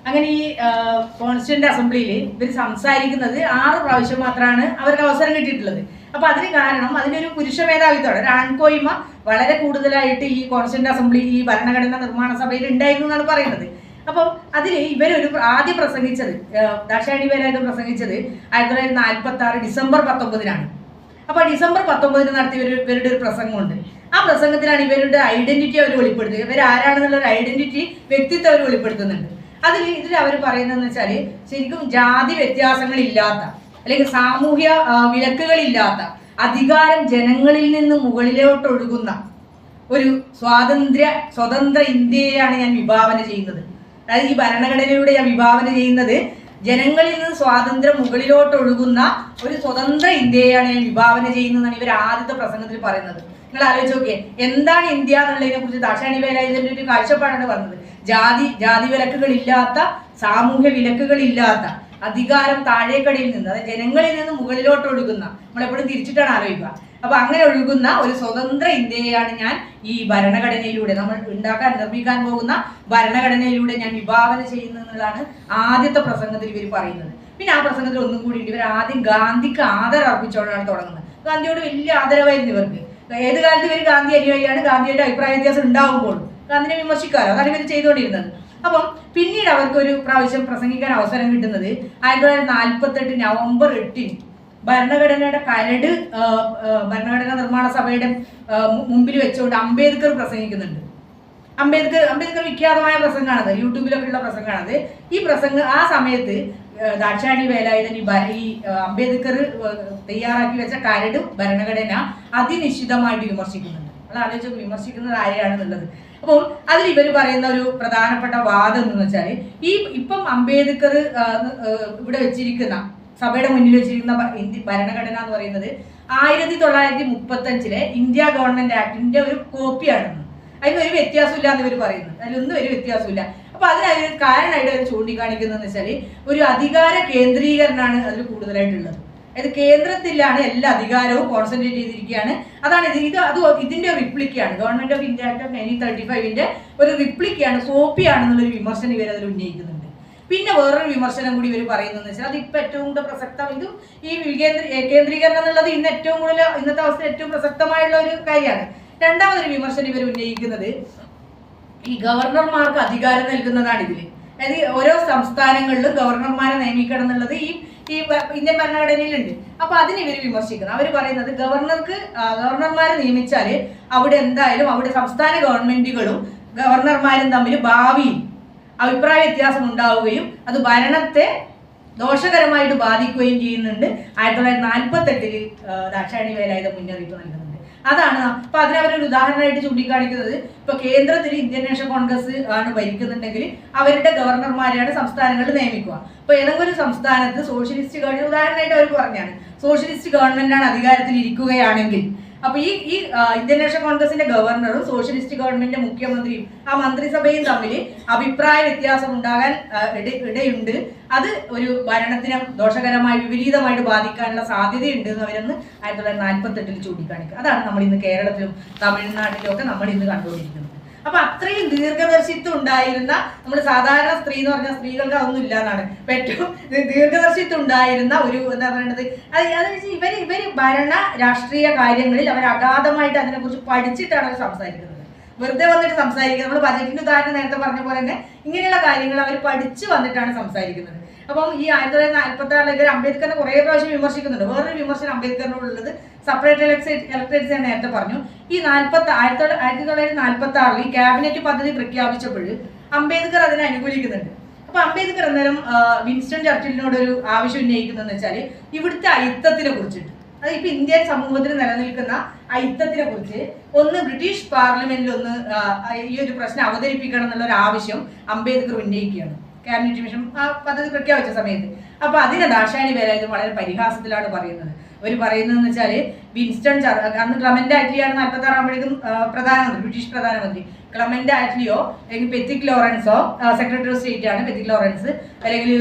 അങ്ങനെ ഈ കോൺസ്റ്റിറ്റ്യൂന്റ് അസംബ്ലിയിൽ ഇവർ സംസാരിക്കുന്നത് 6 പ്രാവശ്യം മാത്രമാണ് അവർക്ക് അവസരം കിട്ടിയിട്ടുള്ളത്. അപ്പൊ അതിന് കാരണം അതിന്റെ ഒരു പുരുഷ മേധാവിത്വമാണ്, ഒരു ആൺകോയ്മ വളരെ കൂടുതലായിട്ട് ഈ കോൺസ്റ്റിറ്റ്യൂന്റ് അസംബ്ലി, ഈ ഭരണഘടനാ നിർമ്മാണ സഭയിൽ ഉണ്ടായിരുന്നു എന്നാണ് പറയുന്നത്. അപ്പം അതിൽ ഇവരൊരു ആദ്യം പ്രസംഗിച്ചത്, ദാക്ഷായണി വേലായുധൻ പ്രസംഗിച്ചത് 1946 ഡിസംബർ 19-നാണ്. അപ്പൊ ഡിസംബർ 19 നടത്തിയ ഇവരുടെ ഒരു പ്രസംഗമുണ്ട്. ആ പ്രസംഗത്തിലാണ് ഇവരുടെ ഐഡന്റിറ്റി അവർ വെളിപ്പെടുത്തുന്നത്. ഇവർ ആരാണെന്നുള്ള ഒരു ഐഡന്റിറ്റി, വ്യക്തിത്വം അവർ വെളിപ്പെടുത്തുന്നുണ്ട്. ഇതിൽ അവർ പറയുന്നതെന്ന് വെച്ചാൽ, ശരിക്കും ജാതി വ്യത്യാസങ്ങളില്ലാത്ത, അല്ലെങ്കിൽ സാമൂഹ്യ വിലക്കുകളില്ലാത്ത, അധികാരം ജനങ്ങളിൽ നിന്ന് മുകളിലോട്ട് ഒഴുകുന്ന ഒരു സ്വതന്ത്ര ഇന്ത്യയാണ് ഞാൻ വിഭാവന ചെയ്യുന്നത്. അതായത് ഈ ഭരണഘടനയിലൂടെ ഞാൻ വിഭാവന ചെയ്യുന്നത് ജനങ്ങളിൽ നിന്ന് സ്വാതന്ത്ര്യം മുകളിലോട്ട് ഒഴുകുന്ന ഒരു സ്വതന്ത്ര ഇന്ത്യയാണ് ഞാൻ വിഭാവന ചെയ്യുന്നതെന്നാണ് ഇവർ ആദ്യത്തെ പ്രസംഗത്തിൽ പറയുന്നത്. നിങ്ങൾ ആലോചിച്ച് നോക്കിയേ, എന്താണ് ഇന്ത്യ എന്നുള്ളതിനെ കുറിച്ച് ദാക്ഷായണി വേലായുധന്റെ ഒരു കാഴ്ചപ്പാടാണ് പറഞ്ഞത്. ജാതി വിലക്കുകളില്ലാത്ത, സാമൂഹ്യ വിലക്കുകളില്ലാത്ത, അധികാരം താഴേക്കടയിൽ നിന്ന്, അതായത് ജനങ്ങളിൽ നിന്ന് മുകളിലോട്ട് ഒഴുകുന്ന, നമ്മളെപ്പോഴും തിരിച്ചിട്ടാണ് ആലോചിക്കുക. അപ്പൊ അങ്ങനെ ഒഴുകുന്ന ഒരു സ്വതന്ത്ര ഇന്ത്യയാണ് ഞാൻ ഈ ഭരണഘടനയിലൂടെ, നമ്മൾ നിർമ്മിക്കാൻ പോകുന്ന ഭരണഘടനയിലൂടെ ഞാൻ വിഭാവന ചെയ്യുന്നതാണ് ആദ്യത്തെ പ്രസംഗത്തിൽ ഇവർ പറയുന്നത്. പിന്നെ ആ പ്രസംഗത്തിൽ ഒന്നും കൂടി ഉണ്ട്, ഇവർ ആദ്യം ഗാന്ധിക്ക് ആദരം അർപ്പിച്ചുകൊണ്ടാണ് തുടങ്ങുന്നത്. ഗാന്ധിയോട് വലിയ ആദരവായിരുന്നു ഇവർക്ക്. ഏത് കാലത്ത് ഇവർ ഗാന്ധി അനുയായിയാണ്, ഗാന്ധിയുടെ അഭിപ്രായ വ്യത്യാസം ഉണ്ടാവുമ്പോൾ ഗാന്ധിനെ വിമർശിക്കാറോ, അതാണ് ഇവർ ചെയ്തുകൊണ്ടിരുന്നത്. അപ്പം പിന്നീട് അവർക്ക് ഒരു പ്രാവശ്യം പ്രസംഗിക്കാൻ അവസരം കിട്ടുന്നത് 1948 നവംബർ 8 ഭരണഘടനയുടെ കരട് ഭരണഘടനാ നിർമ്മാണ സഭയുടെ മുമ്പിൽ വെച്ചുകൊണ്ട് അംബേദ്കർ പ്രസംഗിക്കുന്നുണ്ട്. അംബേദ്കർ വിഖ്യാതമായ പ്രസംഗമാണത്, യൂട്യൂബിലൊക്കെ ഉള്ള പ്രസംഗമാണത്. ഈ പ്രസംഗം ആ സമയത്ത് ദാക്ഷായണി വേലായുധൻ ഈ അംബേദ്കർ തയ്യാറാക്കി വെച്ച കരട് ഭരണഘടന അതിനിശ്ചിതമായിട്ട് വിമർശിക്കുന്നുണ്ട്. അത് ആലോചിച്ച് വിമർശിക്കുന്നത് ആരെയാണെന്നുള്ളത്. അപ്പോൾ അതിൽ ഇവർ പറയുന്ന ഒരു പ്രധാനപ്പെട്ട വാദം എന്ന് വെച്ചാൽ, ഇപ്പം അംബേദ്കർ ഇവിടെ വെച്ചിരിക്കുന്ന, സഭയുടെ മുന്നിൽ വെച്ചിരിക്കുന്ന ഭരണഘടന എന്ന് പറയുന്നത് 1935 ഇന്ത്യ ഗവൺമെന്റ് ആക്ടിന്റെ ഒരു കോപ്പിയാണെന്ന്. അതിനൊരു വ്യത്യാസമില്ല എന്ന് ഇവർ പറയുന്നത്, അതിലൊന്നും ഒരു വ്യത്യാസമില്ല. അപ്പൊ അതിനൊരു കാരണമായിട്ട് അവർ ചൂണ്ടിക്കാണിക്കുന്നതെന്ന് വെച്ചാൽ, ഒരു അധികാര കേന്ദ്രീകരണമാണ് അതിൽ കൂടുതലായിട്ടുള്ളത്. അതായത് കേന്ദ്രത്തിലാണ് എല്ലാ അധികാരവും കോൺസെൻട്രേറ്റ് ചെയ്തിരിക്കുകയാണ്. അതാണ് ഇതിന്റെ റിപ്ലിക്കാണ്, Government of India Act of 1935 ഒരു റിപ്ലിക്കാണ്, കോപ്പിയാണെന്നുള്ളൊരു വിമർശനം ഇവർ അതിൽ ഉന്നയിക്കുന്നുണ്ട്. പിന്നെ വേറൊരു വിമർശനം കൂടി ഇവർ പറയുന്നതെന്ന് വെച്ചാൽ, അതിപ്പോൾ ഏറ്റവും കൂടുതൽ പ്രസക്തം, ഇത് ഈ കേന്ദ്രീകരണം എന്നുള്ളത് ഇന്ന് ഏറ്റവും കൂടുതൽ, ഇന്നത്തെ അവസ്ഥ ഏറ്റവും പ്രസക്തമായുള്ള ഒരു കാര്യമാണ്. രണ്ടാമതൊരു വിമർശനം ഇവർ ഉന്നയിക്കുന്നത്, ഈ ഗവർണർമാർക്ക് അധികാരം നൽകുന്നതാണ് ഇതിൽ. അതായത് ഓരോ സംസ്ഥാനങ്ങളിലും ഗവർണർമാരെ നിയമിക്കണം എന്നുള്ളത് ഈ ഇന്ത്യൻ ഭരണഘടനയിലുണ്ട്. അപ്പൊ അതിന് ഇവർ വിമർശിക്കുന്നത്, അവർ പറയുന്നത് ഗവർണർമാരെ നിയമിച്ചാൽ അവിടെ എന്തായാലും അവിടെ സംസ്ഥാന ഗവൺമെന്റുകളും ഗവർണർമാരും തമ്മിൽ ഭാവിയിൽ അഭിപ്രായ വ്യത്യാസം ഉണ്ടാവുകയും അത് ഭരണത്തെ ദോഷകരമായിട്ട് ബാധിക്കുകയും ചെയ്യുന്നുണ്ട്. 1948 ദാക്ഷായണി വേലായുധൻ മുന്നറിയിപ്പ് നൽകുന്നുണ്ട്. അതാണ് അപ്പൊ അതിനവരൊരു ഉദാഹരണമായിട്ട് ചൂണ്ടിക്കാണിക്കുന്നത്. ഇപ്പൊ കേന്ദ്രത്തിൽ ഇന്ത്യൻ നാഷണൽ കോൺഗ്രസ് ആണ് ഭരിക്കുന്നുണ്ടെങ്കിൽ അവരുടെ ഗവർണർമാരെയാണ് സംസ്ഥാനങ്ങളിൽ നിയമിക്കുക. ഇപ്പൊ ഏതെങ്കിലും ഒരു സംസ്ഥാനത്ത് സോഷ്യലിസ്റ്റ് ഗവൺമെന്റ്, ഉദാഹരണമായിട്ട് അവർ പറഞ്ഞാണ്, സോഷ്യലിസ്റ്റ് ഗവൺമെന്റാണ് അധികാരത്തിൽ ഇരിക്കുകയാണെങ്കിൽ അപ്പൊ ഈ ഇന്ത്യൻ നാഷണൽ കോൺഗ്രസിന്റെ ഗവർണറും സോഷ്യലിസ്റ്റ് ഗവൺമെന്റിന്റെ മുഖ്യമന്ത്രിയും ആ മന്ത്രിസഭയും തമ്മിൽ അഭിപ്രായ വ്യത്യാസം ഉണ്ടാകാൻ ഇടയുണ്ട്. അത് ഒരു ഭരണത്തിനെ ദോഷകരമായി വിപരീതമായിട്ട് ബാധിക്കാനുള്ള സാധ്യതയുണ്ട് എന്ന് അവരൊന്ന് 1948 ചൂണ്ടിക്കാണിക്കുക. അതാണ് നമ്മൾ ഇന്ന് കേരളത്തിലും തമിഴ്നാട്ടിലും ഒക്കെ നമ്മൾ ഇന്ന് കണ്ടുകൊണ്ടിരിക്കുന്നത്. അപ്പൊ അത്രയും ദീർഘദർശിത്വം ഉണ്ടായിരുന്ന, നമ്മൾ സാധാരണ സ്ത്രീ എന്ന് പറഞ്ഞാൽ സ്ത്രീകൾക്ക് അതൊന്നും ഇല്ല എന്നാണ്, ഏറ്റവും ദീർഘദർശിത്വം ഉണ്ടായിരുന്ന ഒരു എന്താ പറയുന്നത്, ഇവര് ഭരണ രാഷ്ട്രീയ കാര്യങ്ങളിൽ അവർ അഗാധമായിട്ട് അതിനെക്കുറിച്ച് പഠിച്ചിട്ടാണ് അവർ സംസാരിക്കുന്നത്. വെറുതെ വന്നിട്ട് സംസാരിക്കുന്നത്, നമ്മൾ ബജറ്റിന്റെ ഉദാഹരണം നേരത്തെ പറഞ്ഞ പോലെ തന്നെ ഇങ്ങനെയുള്ള കാര്യങ്ങൾ അവർ പഠിച്ചു വന്നിട്ടാണ് സംസാരിക്കുന്നത്. അപ്പം ഈ 1946 അംബേദ്കറിനെ കുറേ പ്രാവശ്യം വിമർശിക്കുന്നുണ്ട്. വേറൊരു വിമർശനം അംബേദ്കറിനോടുള്ളത് സെപ്പറേറ്റ് ഇലക്ടറേറ്റ്സ് ഞാൻ നേരത്തെ പറഞ്ഞു. ഈ 1946 ഈ ക്യാബിനറ്റ് പദ്ധതി പ്രഖ്യാപിച്ചപ്പോൾ അംബേദ്കർ അതിനെ അനുകൂലിക്കുന്നുണ്ട്. അപ്പൊ അംബേദ്കർ അന്നേരം വിൻസ്റ്റൺ ചർച്ചിലിനോട് ഒരു ആവശ്യം ഉന്നയിക്കുന്നതെന്ന് വെച്ചാൽ ഇവിടുത്തെ അയിത്തത്തിനെ കുറിച്ചിട്ട്, അത് ഇപ്പൊ ഇന്ത്യൻ സമൂഹത്തിൽ നിലനിൽക്കുന്ന അയിത്തത്തിനെ കുറിച്ച് ഒന്ന് ബ്രിട്ടീഷ് പാർലമെന്റിൽ ഒന്ന് ഈ ഒരു പ്രശ്നം അവതരിപ്പിക്കണം എന്നുള്ള ഒരു ആവശ്യം അംബേദ്കർ ഉന്നയിക്കുകയാണ് ക്യാബിനറ്റ് മിഷൻ ആ പദ്ധതി പ്രഖ്യാപിച്ച സമയത്ത്. അപ്പൊ അതിനെ ദാക്ഷായണി വേലായുധൻ വളരെ പരിഹാസത്തിലാണ് പറയുന്നത്. അവർ പറയുന്നതെന്ന് വെച്ചാൽ വിൻസ്റ്റൺ അന്ന് ക്ലമന്റ് ആറ്റ്ലിയാണ് 46 ആകുമ്പോഴേക്കും പ്രധാനമന്ത്രി, ബ്രിട്ടീഷ് പ്രധാനമന്ത്രി. ക്ലമന്റ് ആറ്റ്ലിയോ അല്ലെങ്കിൽ Pethick Lorenzo secretary of state ആണ് പെത്തിക് ലോറൻസ്, അല്ലെങ്കിൽ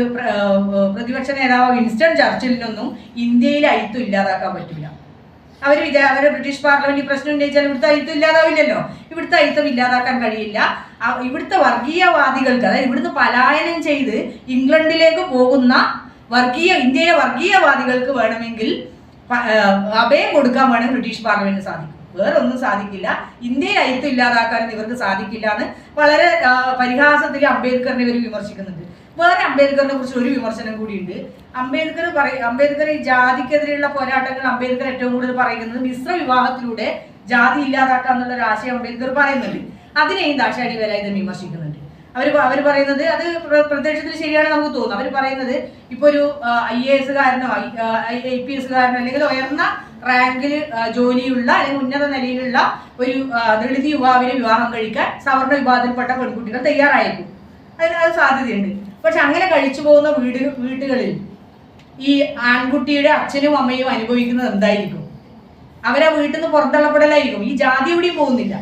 പ്രതിപക്ഷ നേതാവ് വിൻസ്റ്റൺ ചർച്ചിലിനൊന്നും ഇന്ത്യയിലെ അയിത്തം ഇല്ലാതാക്കാൻ പറ്റില്ല. അവര് ബ്രിട്ടീഷ് പാർലമെന്റ് പ്രശ്നം ഉന്നയിച്ചാൽ ഇവിടുത്തെ അയിത്തം ഇല്ലാതാവില്ലല്ലോ. ഇവിടുത്തെ അയിത്തം ഇല്ലാതാക്കാൻ കഴിയില്ല. ഇവിടുത്തെ വർഗീയവാദികൾക്ക്, അതായത് ഇവിടുന്ന് പലായനം ചെയ്ത് ഇംഗ്ലണ്ടിലേക്ക് പോകുന്ന ഇന്ത്യയിലെ വർഗീയവാദികൾക്ക് വേണമെങ്കിൽ അഭയം കൊടുക്കാൻ വേണമെങ്കിൽ ബ്രിട്ടീഷ് പാർലമെന്റിന് സാധിക്കും, വേറെ ഒന്നും സാധിക്കില്ല. ഇന്ത്യയിൽ അയിത്തം ഇല്ലാതാക്കാനും ഇവർക്ക് സാധിക്കില്ല എന്ന് വളരെ പരിഹാസത്തിൽ അംബേദ്കറിനെ ഇവർ വിമർശിക്കുന്നുണ്ട്. വേറെ അംബേദ്കറിനെ കുറിച്ച് ഒരു വിമർശനം കൂടിയുണ്ട്. അംബേദ്കർ ഈ ജാതിക്കെതിരെയുള്ള പോരാട്ടങ്ങൾ അംബേദ്കർ ഏറ്റവും കൂടുതൽ പറയുന്നത് മിശ്ര വിവാഹത്തിലൂടെ ജാതി ഇല്ലാതാക്കാന്നുള്ള ഒരു ആശയം അംബേദ്കർ പറയുന്നുണ്ട്. അതിനെയും ദാക്ഷായണി വേലായുധൻ വിമർശിക്കുന്നുണ്ട്. അവർ പറയുന്നത് അത് പ്രത്യക്ഷത്തിൽ ശരിയാണ് നമുക്ക് തോന്നും. അവർ പറയുന്നത് ഇപ്പൊ ഒരു IAS കാരനോ IPS കാരനോ അല്ലെങ്കിൽ ഉയർന്ന റാങ്കിൽ ജോലിയുള്ള അല്ലെങ്കിൽ ഉന്നത നിലയിലുള്ള ഒരു ദളിത് യുവാവിനെ വിവാഹം കഴിക്കാൻ സവർണ വിഭാഗത്തിൽപ്പെട്ട പെൺകുട്ടികൾ തയ്യാറായിരിക്കും. അതിനത് സാധ്യതയുണ്ട്. പക്ഷെ അങ്ങനെ കഴിച്ചു പോകുന്ന വീട്ടുകളിൽ ഈ ആൺകുട്ടിയുടെ അച്ഛനും അമ്മയും അനുഭവിക്കുന്നത് എന്തായിരിക്കും? അവരാ വീട്ടിൽ നിന്ന് പുറന്തള്ളപ്പെടലായിരിക്കും. ഈ ജാതി എവിടെയും പോകുന്നില്ല.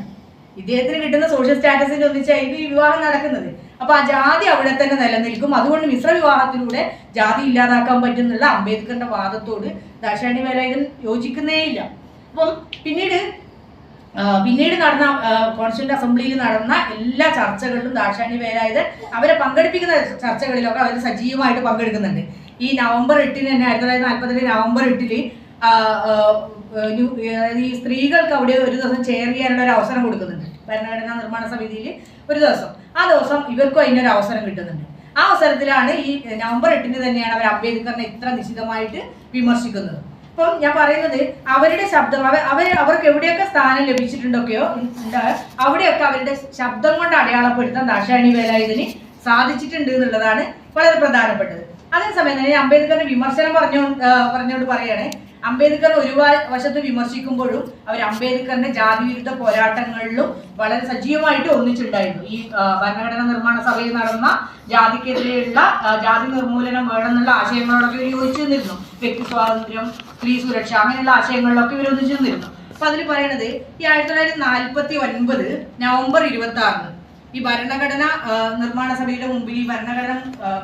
ഇദ്ദേഹത്തിന് കിട്ടുന്ന സോഷ്യൽ സ്റ്റാറ്റസിന്റെ ഒന്നിച്ചായിരിക്കും ഈ വിവാഹം നടക്കുന്നത്. അപ്പൊ ആ ജാതി അവിടെ തന്നെ നിലനിൽക്കും. അതുകൊണ്ട് മിശ്ര വിവാഹത്തിലൂടെ ജാതി ഇല്ലാതാക്കാൻ പറ്റുന്നുള്ള അംബേദ്കറിന്റെ വാദത്തോട് ദാക്ഷായണി വേലായുധൻ യോജിക്കുന്നേയില്ല. അപ്പം പിന്നീട് നടന്ന കോൺസ്റ്റിറ്റ്യൂന്റ് അസംബ്ലിയിൽ നടന്ന എല്ലാ ചർച്ചകളിലും ദാക്ഷായണി വേലായുധൻ അവരെ പങ്കെടുപ്പിക്കുന്ന ചർച്ചകളിലൊക്കെ അവർ സജീവമായിട്ട് പങ്കെടുക്കുന്നുണ്ട്. ഈ നവംബർ 8 തന്നെ 1947 നവംബർ 8 ഈ സ്ത്രീകൾക്ക് അവിടെ ഒരു ദിവസം ചെയർ ചെയ്യാനുള്ള ഒരു അവസരം കൊടുക്കുന്നുണ്ട് ഭരണഘടനാ നിർമ്മാണ സമിതിയിൽ ഒരു ദിവസം. ആ ദിവസം ഇവർക്കും അതിനൊരു അവസരം കിട്ടുന്നുണ്ട്. ആ അവസരത്തിലാണ് ഈ നവംബർ 8 തന്നെയാണ് അവർ അംബേദ്കറിനെ ഇത്ര നിശിതമായിട്ട് വിമർശിക്കുന്നത്. അപ്പം ഞാൻ പറയുന്നത് അവരുടെ ശബ്ദം അവർക്ക് എവിടെയൊക്കെ സ്ഥാനം ലഭിച്ചിട്ടുണ്ടൊക്കെയോ അവിടെയൊക്കെ അവരുടെ ശബ്ദം കൊണ്ട് അടയാളപ്പെടുത്താൻ ദാക്ഷായണി വേലായുധന് സാധിച്ചിട്ടുണ്ട് എന്നുള്ളതാണ് വളരെ പ്രധാനപ്പെട്ടത്. അതേസമയം തന്നെ അംബേദ്കറിന്റെ വിമർശനം പറഞ്ഞുകൊണ്ട് പറയാണ്, അംബേദ്കർ ഒരു വശത്ത് വിമർശിക്കുമ്പോഴും അവർ അംബേദ്കറിന്റെ ജാതി വിരുദ്ധ പോരാട്ടങ്ങളിലും വളരെ സജീവമായിട്ട് ഒന്നിച്ചുണ്ടായിരുന്നു. ഈ ഭരണഘടനാ നിർമ്മാണ സഭയിൽ നടന്ന ജാതിക്കെതിരെയുള്ള ജാതി നിർമൂലനം വേണമെന്നുള്ള ആശയങ്ങളോടൊക്കെ ഇവർ യോജിച്ചു നിന്നിരുന്നു. വ്യക്തി സ്വാതന്ത്ര്യം, സ്ത്രീ സുരക്ഷ, അങ്ങനെയുള്ള ആശയങ്ങളിലൊക്കെ ഇവർ ഒന്നിച്ചു നിന്നിരുന്നു. അപ്പൊ അതിൽ പറയുന്നത് ഈ 1949 നവംബർ 26 ഈ ഭരണഘടന നിർമ്മാണ സഭയുടെ മുമ്പിൽ ഈ ഭരണഘടന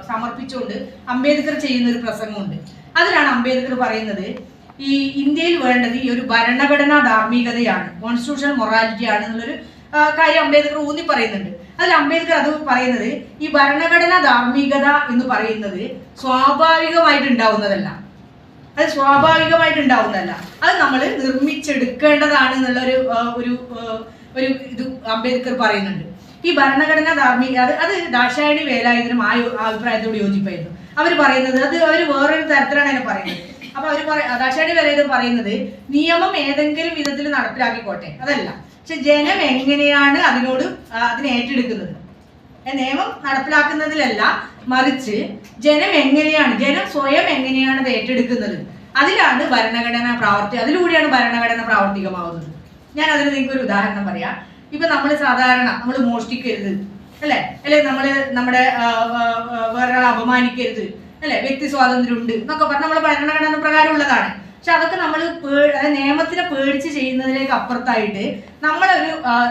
സമർപ്പിച്ചുകൊണ്ട് അംബേദ്കർ ചെയ്യുന്ന ഒരു പ്രസംഗമുണ്ട്. അതിലാണ് അംബേദ്കർ പറയുന്നത് ഈ ഇന്ത്യയിൽ വേണ്ടത് ഈ ഒരു ഭരണഘടനാ ധാർമ്മികതയാണ്, കോൺസ്റ്റിറ്റ്യൂഷണൽ മൊറാലിറ്റി ആണ് എന്നുള്ളൊരു കാര്യം അംബേദ്കർ ഊന്നി പറയുന്നുണ്ട്. അതിൽ അംബേദ്കർ അത് പറയുന്നത് ഈ ഭരണഘടനാ ധാർമ്മികത എന്ന് പറയുന്നത് സ്വാഭാവികമായിട്ട് ഉണ്ടാവുന്നതല്ല, അത് നമ്മൾ നിർമ്മിച്ചെടുക്കേണ്ടതാണ് എന്നുള്ള ഒരു ഇത് അംബേദ്കർ പറയുന്നുണ്ട്. ഈ ഭരണഘടനാ ധാർമ്മിക അത് ദാക്ഷായണി വേലായുധനും ആ അഭിപ്രായത്തോട് യോജിപ്പായിരുന്നു. അവർ പറയുന്നത് അവർ വേറൊരു തരത്തിലാണ് അതിനെ പറയുന്നത്. അപ്പൊ ദാക്ഷായണി വേലായുധൻ പറയുന്നത് നിയമം ഏതെങ്കിലും വിധത്തിൽ നടപ്പിലാക്കിക്കോട്ടെ, അതല്ല, പക്ഷെ ജനം എങ്ങനെയാണ് അതിനെ ഏറ്റെടുക്കുന്നത്, നിയമം നടപ്പിലാക്കുന്നതിലല്ല, മറിച്ച് ജനം സ്വയം എങ്ങനെയാണ് അത് ഏറ്റെടുക്കുന്നത്, അതിലാണ് ഭരണഘടന അതിലൂടെയാണ് ഭരണഘടന പ്രാവർത്തികമാവുന്നത്. ഞാൻ അതിന് നിങ്ങൾക്ക് ഒരു ഉദാഹരണം പറയാം. ഇപ്പൊ നമ്മൾ മോഷ്ടിക്കരുത് അല്ലെ, നമ്മുടെ വേറൊരാളെ അപമാനിക്കരുത് അല്ലെ, വ്യക്തി സ്വാതന്ത്ര്യം ഉണ്ട് എന്നൊക്കെ പറഞ്ഞ് നമ്മളെ ഭരണഘടന പ്രകാരം ഉള്ളതാണ്. പക്ഷെ അതൊക്കെ നമ്മൾ നിയമത്തിനെ പേടിച്ച് ചെയ്യുന്നതിലേക്ക് അപ്പുറത്തായിട്ട്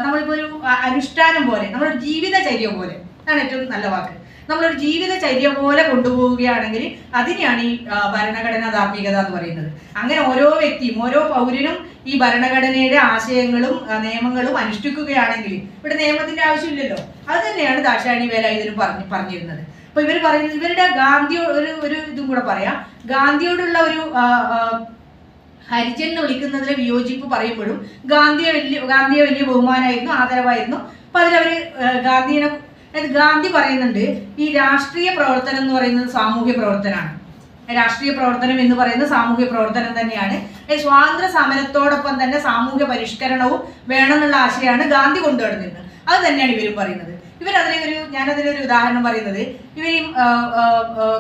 നമ്മളിപ്പോ ഒരു അനുഷ്ഠാനം പോലെ, നമ്മളൊരു ജീവിതചര്യ പോലെ, അതാണ് ഏറ്റവും നല്ല വാക്ക്, നമ്മളൊരു ജീവിതചര്യ പോലെ കൊണ്ടുപോവുകയാണെങ്കിൽ അതിനെയാണ് ഈ ഭരണഘടനാ ധാർമ്മികത എന്ന് പറയുന്നത്. അങ്ങനെ ഓരോ വ്യക്തിയും ഓരോ പൗരനും ഈ ഭരണഘടനയുടെ ആശയങ്ങളും നിയമങ്ങളും അനുഷ്ഠിക്കുകയാണെങ്കിൽ ഇവിടെ നിയമത്തിന്റെ ആവശ്യമില്ലല്ലോ. അത് തന്നെയാണ് ദാക്ഷായണി വേലായുധനും പറഞ്ഞിരുന്നത്. അപ്പൊ ഇവർ പറയുന്നത്, ഇവരുടെ ഒരു ഇതും കൂടെ പറയാം, ഗാന്ധിയോടുള്ള ഒരു ഹരിജൻ എന്ന് വിളിക്കുന്നതിലെ വിയോജിപ്പ് പറയുമ്പോഴും ഗാന്ധിയെ വലിയ ബഹുമാനമായിരുന്നു, ആദരവായിരുന്നു. അപ്പൊ അതിലവര് ഗാന്ധി പറയുന്നുണ്ട്, ഈ രാഷ്ട്രീയ പ്രവർത്തനം എന്ന് പറയുന്നത് സാമൂഹ്യ പ്രവർത്തനമാണ്. രാഷ്ട്രീയ പ്രവർത്തനം എന്ന് പറയുന്നത് സാമൂഹ്യ പ്രവർത്തനം തന്നെയാണ്. സ്വാതന്ത്ര്യ സമരത്തോടൊപ്പം തന്നെ സാമൂഹ്യ പരിഷ്കരണവും വേണമെന്നുള്ള ആശയമാണ് ഗാന്ധി കൊണ്ടുവരുന്നത്. അത് തന്നെയാണ് ഇവരും പറയുന്നത്. ഞാനതിലൊരു ഉദാഹരണം പറയുന്നത്, ഇവരും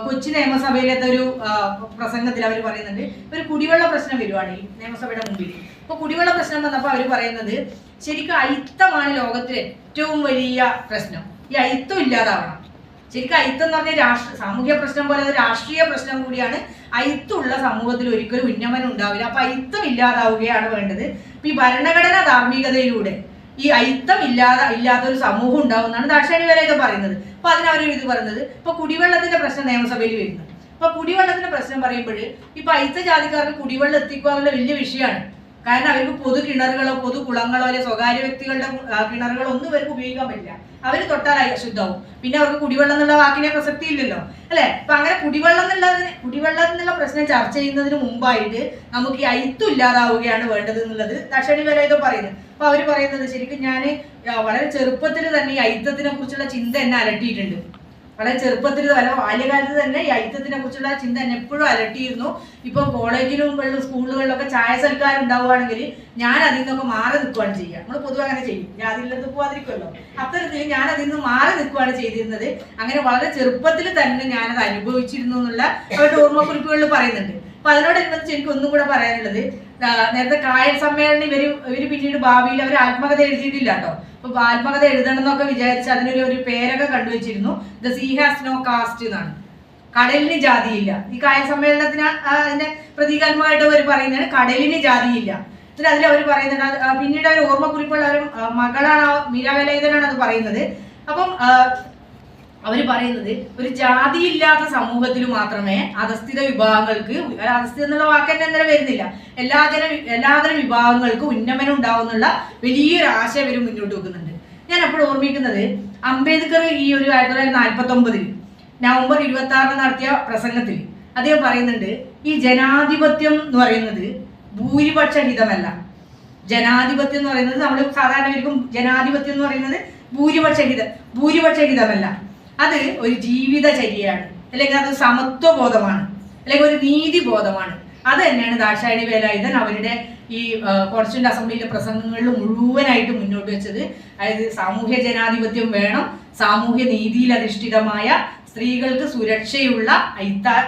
കൊച്ചി നിയമസഭയിലത്തെ ഒരു പ്രസംഗത്തിൽ അവർ പറയുന്നുണ്ട്, ഒരു കുടിവെള്ള പ്രശ്നം വരുവാണ് ഈ നിയമസഭയുടെ മുമ്പിൽ. അപ്പൊ കുടിവെള്ള പ്രശ്നം വന്നപ്പോൾ അവർ പറയുന്നത്, ശരിക്കും അയിത്തമാണ് ലോകത്തിലെ ഏറ്റവും വലിയ പ്രശ്നം. ഈ അയിത്തം ഇല്ലാതാവണം. ശരിക്കും അയിത്തം എന്ന് പറഞ്ഞാൽ സാമൂഹ്യ പ്രശ്നം പോലെ അത് രാഷ്ട്രീയ പ്രശ്നം കൂടിയാണ്. അയിത്തമുള്ള സമൂഹത്തിൽ ഒരിക്കലും ഉന്നമനം ഉണ്ടാവില്ല. അപ്പൊ അയിത്തം ഇല്ലാതാവുകയാണ് വേണ്ടത്. അപ്പൊ ഈ ഭരണഘടനാ ധാർമ്മികതയിലൂടെ ഈ അയിത്തം ഇല്ലാത്തൊരു സമൂഹം ഉണ്ടാവുന്നതാണ് ദാക്ഷായണി വേലായുധൻ പറയുന്നത്. അപ്പൊ അതിനവർ ഇത് പറയുന്നത്, ഇപ്പൊ കുടിവെള്ളത്തിന്റെ പ്രശ്നം നിയമസഭയിൽ വരുന്നത്. അപ്പൊ കുടിവെള്ളത്തിന്റെ പ്രശ്നം പറയുമ്പോൾ ഇപ്പൊ അയിത്ത ജാതിക്കാർക്ക് കുടിവെള്ളം എത്തിക്കുക എന്നുള്ള വലിയ വിഷയമാണ്. കാരണം അവർക്ക് പൊതു കിണറുകളോ പൊതു കുളങ്ങളോ അല്ലെങ്കിൽ സ്വകാര്യ വ്യക്തികളുടെ കിണറുകളോ ഒന്നും ഇവർക്ക് ഉപയോഗിക്കാൻ പറ്റില്ല. അവർ തൊട്ടാൽ അശുദ്ധവും. പിന്നെ അവർക്ക് കുടിവെള്ളം എന്നുള്ള വാക്കിനെ പ്രസക്തി ഇല്ലല്ലോ അല്ലെ. അപ്പൊ അങ്ങനെ കുടിവെള്ളം എന്നുള്ള പ്രശ്നം ചർച്ച ചെയ്യുന്നതിന് മുമ്പായിട്ട് നമുക്ക് ഈ അയിത്തം ഇല്ലാതാവുകയാണ് വേണ്ടത് എന്നുള്ളത് ദാക്ഷായണി വേലായുധൻ പറയുന്നത്. അപ്പൊ അവര് പറയുന്നത്, ശരിക്കും ഞാൻ വളരെ ചെറുപ്പത്തിൽ തന്നെ ഈ അയിത്തത്തിനെ കുറിച്ചുള്ള ചിന്ത എന്നെ അലട്ടിയിട്ടുണ്ട്. വളരെ ചെറുപ്പത്തിൽ ബാല്യകാലത്ത് തന്നെ ഈ അയിത്തത്തിനെ കുറിച്ചുള്ള ചിന്ത എന്നെ എപ്പോഴും അലട്ടിയിരുന്നു. ഇപ്പൊ കോളേജിലും സ്കൂളുകളിലൊക്കെ ചായ സൽക്കാരം ഉണ്ടാവുകയാണെങ്കിൽ ഞാൻ അതിൽ നിന്നൊക്കെ മാറി നിൽക്കുകയാണ് ചെയ്യുക. നമ്മൾ പൊതുവെ അങ്ങനെ ചെയ്യും, ജാതിയിലത്ത് പോവാതിരിക്കുമല്ലോ. അത്തരത്തിൽ ഞാൻ അതിൽ നിന്ന് മാറി നിൽക്കുകയാണ് ചെയ്തിരുന്നത്. അങ്ങനെ വളരെ ചെറുപ്പത്തിൽ തന്നെ ഞാനത് അനുഭവിച്ചിരുന്നു എന്നുള്ള അവരുടെ ഓർമ്മക്കുറിപ്പുകളിൽ പറയുന്നുണ്ട്. അപ്പൊ അതിനോടനുബന്ധിച്ച് എനിക്ക് ഒന്നും കൂടെ പറയാനുള്ളത്, നേരത്തെ കായൽ സമ്മേളനം ഇവര് പിന്നീട് ഭാവിയിൽ അവർ ആത്മകഥ എഴുതിയിട്ടില്ല കേട്ടോ. അപ്പൊ ആത്മകഥ എഴുതണം എന്നൊക്കെ വിചാരിച്ച് അതിനൊരു പേരൊക്കെ കണ്ടുവച്ചിരുന്നു, the sea has no caste എന്നാണ്. കടലിന് ജാതിയില്ല. ഈ കായൽ സമ്മേളനത്തിന് അതിന്റെ പ്രതീകാത്മകമായിട്ട് അവർ പറയുന്നതാണ് കടലിന് ജാതിയില്ല. എന്നിട്ട് അതിൽ അവർ പറയുന്നുണ്ട്, പിന്നീട് അവർ ഓർമ്മക്കുറിപ്പുള്ള ഒരു മകളാണ് മീര വേലായുധനാണ് അത് പറയുന്നത്. അപ്പം അവർ പറയുന്നത്, ഒരു ജാതിയില്ലാത്ത സമൂഹത്തിൽ മാത്രമേ അധസ്ഥിത വിഭാഗങ്ങൾക്ക്, അധസ്ഥിത എന്നുള്ള വാക്കെന്നെ അന്നേരം വരുന്നില്ല, എല്ലാതരം വിഭാഗങ്ങൾക്ക് ഉന്നമനം ഉണ്ടാവുന്നുള്ള വലിയൊരു ആശയം ഇവർ മുന്നോട്ട് വെക്കുന്നുണ്ട്. ഞാൻ എപ്പോഴും ഓർമ്മിക്കുന്നത്, അംബേദ്കർ ഈ ഒരു 1949 നവംബർ 26 നടത്തിയ പ്രസംഗത്തിൽ അദ്ദേഹം പറയുന്നുണ്ട്, ഈ ജനാധിപത്യം എന്ന് പറയുന്നത് ഭൂരിപക്ഷ ഹിതമല്ല. ജനാധിപത്യം എന്ന് പറയുന്നത് നമ്മൾ സാധാരണ ജനാധിപത്യം എന്ന് പറയുന്നത് ഭൂരിപക്ഷ ഹിതമല്ല. അത് ഒരു ജീവിതചര്യയാണ്, അല്ലെങ്കിൽ അത് സമത്വബോധമാണ്, അല്ലെങ്കിൽ ഒരു നീതിബോധമാണ്. അത് തന്നെയാണ് ദാക്ഷായണി വേലായുധൻ അവരുടെ ഈ കോൺസ്റ്റിറ്റ്യൂന്റ് അസംബ്ലിയിലെ പ്രസംഗങ്ങളിൽ മുഴുവനായിട്ട് മുന്നോട്ട് വെച്ചത്. അതായത് സാമൂഹ്യ ജനാധിപത്യം വേണം, സാമൂഹ്യ നീതിയിൽ അധിഷ്ഠിതമായ സ്ത്രീകൾക്ക് സുരക്ഷയുള്ള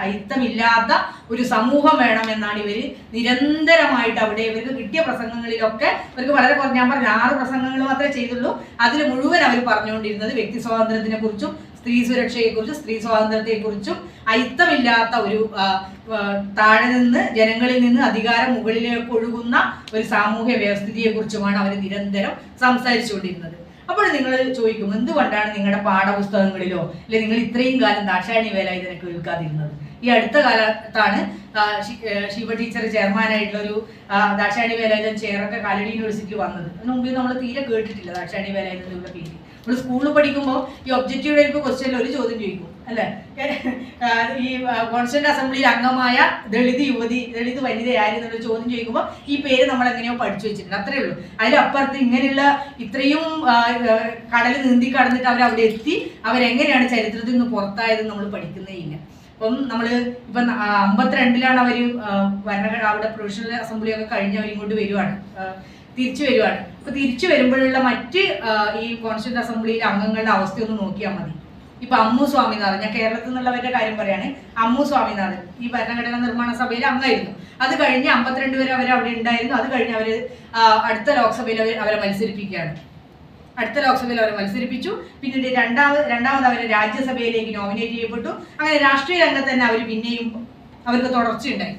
അയിത്തമില്ലാത്ത ഒരു സമൂഹം വേണമെന്നാണ് ഇവർ നിരന്തരമായിട്ട് അവിടെ ഇവർക്ക് കിട്ടിയ പ്രസംഗങ്ങളിലൊക്കെ, ഇവർക്ക് വളരെ ഞാൻ പറഞ്ഞ 6 പ്രസംഗങ്ങൾ മാത്രമേ ചെയ്തുള്ളൂ, അതിൽ മുഴുവൻ അവർ പറഞ്ഞുകൊണ്ടിരുന്നത് വ്യക്തി സ്വാതന്ത്ര്യത്തിനെ കുറിച്ചും സ്ത്രീ സുരക്ഷയെക്കുറിച്ചും സ്ത്രീ സ്വാതന്ത്ര്യത്തെക്കുറിച്ചും അയിത്തമില്ലാത്ത ഒരു താഴെ നിന്ന് ജനങ്ങളിൽ നിന്ന് അധികാരം മുകളിലേക്ക് ഒഴുകുന്ന ഒരു സാമൂഹ്യ വ്യവസ്ഥിതിയെ കുറിച്ചുമാണ് അവർ നിരന്തരം സംസാരിച്ചുകൊണ്ടിരുന്നത്. അപ്പോൾ നിങ്ങൾ ചോദിക്കും, എന്തുകൊണ്ടാണ് നിങ്ങളുടെ പാഠപുസ്തകങ്ങളിലോ അല്ലെങ്കിൽ നിങ്ങൾ ഇത്രയും കാലം ദാക്ഷായണി വേലായുധനെ കേൾക്കാതിരുന്നത്? ഈ അടുത്ത കാലത്താണ് ശിവ ടീച്ചർ ചെയർമാനായിട്ടുള്ള ഒരു ദാക്ഷായണി വേലായുധൻ ചെയറൊക്കെ കാലടി യൂണിവേഴ്സിറ്റിയിൽ വന്നത്. അതിന് മുമ്പ് നമ്മൾ തീരെ കേട്ടിട്ടില്ല ദാക്ഷായണി വേലായുധനുള്ള പേര്. നമ്മൾ സ്കൂളിൽ പഠിക്കുമ്പോൾ ഈ ഒബ്ജക്റ്റീവ് ടൈപ്പ് ക്വസ്റ്റ്യനിൽ ഒരു ചോദ്യം ചോദിക്കും അല്ലെ, ഈ കോൺസ്റ്റിറ്റ്യൂന്റ് അസംബ്ലിയിൽ അംഗമായ ദളിത് വനിത ആരെന്നുള്ള ചോദ്യം ചോദിക്കുമ്പോൾ ഈ പേര് നമ്മൾ എങ്ങനെയോ പഠിച്ചു വെച്ചിട്ടുണ്ട്, അത്രേ ഉള്ളൂ. അതിലപ്പുറത്ത് ഇങ്ങനെയുള്ള ഇത്രയും കടൽ നീന്തി കടന്നിട്ട് അവരവിടെ എത്തി അവരെങ്ങനെയാണ് ചരിത്രത്തിൽ നിന്ന് പുറത്തായതെന്ന് നമ്മൾ പഠിക്കുന്നേ ഇല്ല. അപ്പം നമ്മൾ ഇപ്പം 52 അവര് ഭരണഘടന അവിടെ പ്രൊവിഷണൽ അസംബ്ലി ഒക്കെ കഴിഞ്ഞ് അവരിങ്ങോട്ട് വരുവാണ്. തിരിച്ചു വരുവാണ്. അപ്പൊ തിരിച്ചു വരുമ്പോഴുള്ള മറ്റ് ഈ കോൺസ്റ്റിറ്റ്യൂന്റ് അസംബ്ലിയിലെ അംഗങ്ങളുടെ അവസ്ഥയൊന്ന് നോക്കിയാൽ മതി. ഇപ്പൊ അമ്മു സ്വാമിനാഥൻ, ഞാൻ കേരളത്തിൽ നിന്നുള്ളവരുടെ കാര്യം പറയാണ്. അമ്മു സ്വാമിനാഥൻ ഈ ഭരണഘടനാ നിർമ്മാണ സഭയിൽ അംഗമായിരുന്നു. അത് കഴിഞ്ഞ് 52 വരെ അവർ അവിടെ ഉണ്ടായിരുന്നു. അത് കഴിഞ്ഞ് അവര് അടുത്ത ലോക്സഭയിൽ അവരെ മത്സരിപ്പിക്കുകയാണ്. അടുത്ത ലോക്സഭയിൽ അവരെ മത്സരിപ്പിച്ചു. പിന്നീട് രണ്ടാമത് അവരെ രാജ്യസഭയിലേക്ക് നോമിനേറ്റ് ചെയ്യപ്പെട്ടു. അങ്ങനെ രാഷ്ട്രീയ രംഗത്ത് തന്നെ അവർ പിന്നെയും അവർക്ക് തുടർച്ചയുണ്ടായി.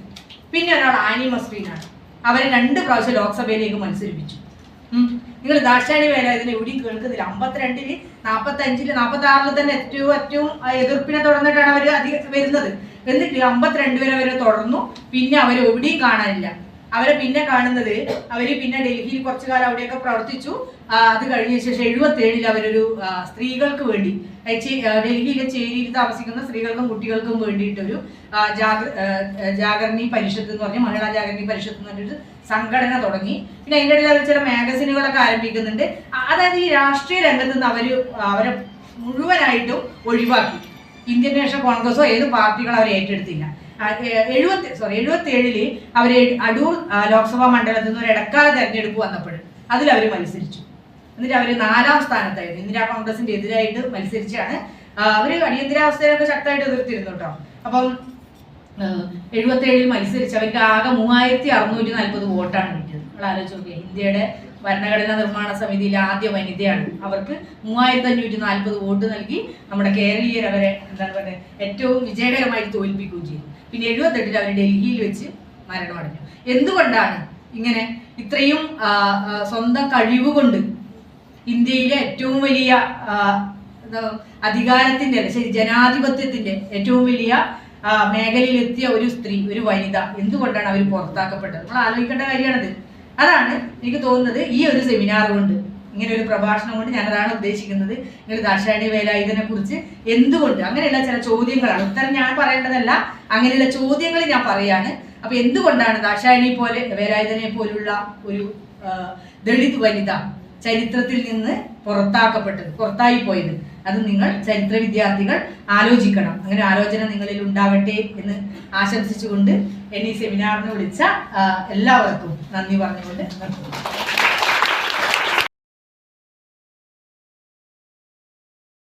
പിന്നെ ഒരാൾ ആനി മസ്രീനാണ്. അവരെ 2 പ്രാവശ്യം ലോക്സഭയിലേക്ക് മത്സരിപ്പിച്ചു. നിങ്ങൾ ദാക്ഷായണി വേലായുധനെ എവിടെയും കേൾക്കുന്നില്ല. 52-ല് 45-ല് 46-ല് തന്നെ ഏറ്റവും എതിർപ്പിനെ തുടർന്നിട്ടാണ് അവർ വരുന്നത്. എന്നിട്ട് 52 വരെ അവരെ തുടർന്നു. പിന്നെ അവരെ എവിടെയും കാണാനില്ല. അവരെ പിന്നെ കാണുന്നത് അവര് പിന്നെ ഡൽഹിയിൽ കുറച്ചു കാലം അവിടെയൊക്കെ പ്രവർത്തിച്ചു. അത് കഴിഞ്ഞ ശേഷം 77-ൽ അവരൊരു സ്ത്രീകൾക്ക് വേണ്ടി ഡൽഹിയിലെ ചേരിയിൽ താമസിക്കുന്ന സ്ത്രീകൾക്കും കുട്ടികൾക്കും വേണ്ടിയിട്ടൊരു ജാഗരണി പരിഷത്ത് എന്ന് പറഞ്ഞ മഹിളാ ജാഗരണി പരിഷത്ത് എന്ന് പറഞ്ഞൊരു സംഘടന തുടങ്ങി. പിന്നെ അതിൻ്റെ ഇടയിൽ അവർ ചില മാഗസിനുകളൊക്കെ ആരംഭിക്കുന്നുണ്ട്. അതായത് ഈ രാഷ്ട്രീയ രംഗത്ത് നിന്ന് അവരെ മുഴുവനായിട്ടും ഒഴിവാക്കി. ഇന്ത്യൻ നാഷണൽ കോൺഗ്രസോ ഏത് പാർട്ടികളോ അവർ ഏറ്റെടുത്തില്ല. 77-ല് അവര് അടൂർ ലോക്സഭാ മണ്ഡലത്തിൽ നിന്ന് ഒരു ഇടക്കാല തെരഞ്ഞെടുപ്പ് വന്നപ്പോൾ അതിൽ അവർ മത്സരിച്ചു. എന്നിട്ട് അവർ 4ാം സ്ഥാനത്തായിരുന്നു. ഇന്ദിരാ കോൺഗ്രസിന്റെ എതിരായിട്ട് മത്സരിച്ചാണ്. അവര് അടിയന്തരാവസ്ഥയൊക്കെ ശക്തമായിട്ട് എതിർത്തിരുന്നു കേട്ടോ. അപ്പം 77-ൽ മത്സരിച്ച് അവർക്ക് ആകെ 3640 വോട്ടാണ് കിട്ടിയത്. നമ്മൾ ആലോചിച്ച് നോക്കിയാൽ ഇന്ത്യയുടെ ഭരണഘടനാ നിർമ്മാണ സമിതിയിലെ ആദ്യ വനിതയാണ്. അവർക്ക് 3540 വോട്ട് നൽകി നമ്മുടെ കേരളീയർ അവരെ എന്താണ് പറയുക ഏറ്റവും വിജയകരമായിട്ട് തോൽപ്പിക്കുകയും ചെയ്തു. പിന്നെ 78-ൽ അവർ ഡൽഹിയിൽ വെച്ച് മരണമടഞ്ഞു. എന്തുകൊണ്ടാണ് ഇങ്ങനെ ഇത്രയും സ്വന്തം കഴിവുകൊണ്ട് ഇന്ത്യയിലെ ഏറ്റവും വലിയ അധികാരത്തിന്റെ ജനാധിപത്യത്തിന്റെ ഏറ്റവും വലിയ മേഖലയിലെത്തിയ ഒരു സ്ത്രീ, ഒരു വനിത, എന്തുകൊണ്ടാണ് അവർ പുറത്താക്കപ്പെട്ടത്? നമ്മൾ ആലോചിക്കേണ്ട കാര്യമാണത്. അതാണ് എനിക്ക് തോന്നുന്നത് ഈ ഒരു സെമിനാർ കൊണ്ട്, ഇങ്ങനെ ഒരു പ്രഭാഷണം കൊണ്ട് ഞാനതാണ് ഉദ്ദേശിക്കുന്നത്. നിങ്ങൾ ദാക്ഷായണി വേലായുധനെ കുറിച്ച് എന്തുകൊണ്ട് അങ്ങനെയുള്ള ചില ചോദ്യങ്ങളാണ്, ഉത്തരം ഞാൻ പറയേണ്ടതല്ല, അങ്ങനെയുള്ള ചോദ്യങ്ങൾ ഞാൻ പറയാണ്. അപ്പൊ എന്തുകൊണ്ടാണ് ദാക്ഷായണി വേലായുധനെ പോലുള്ള ഒരു ദളിത് വനിത ചരിത്രത്തിൽ നിന്ന് പുറത്തായി പോയത്? അത് നിങ്ങൾ ചരിത്ര വിദ്യാർത്ഥികൾ ആലോചിക്കണം. അങ്ങനെ ആലോചന നിങ്ങളിൽ ഉണ്ടാവട്ടെ എന്ന് ആശംസിച്ചുകൊണ്ട് എന്നെ ഈ സെമിനാറിന് വിളിച്ച എല്ലാവർക്കും നന്ദി പറഞ്ഞുകൊണ്ട് നിർത്തുന്നു.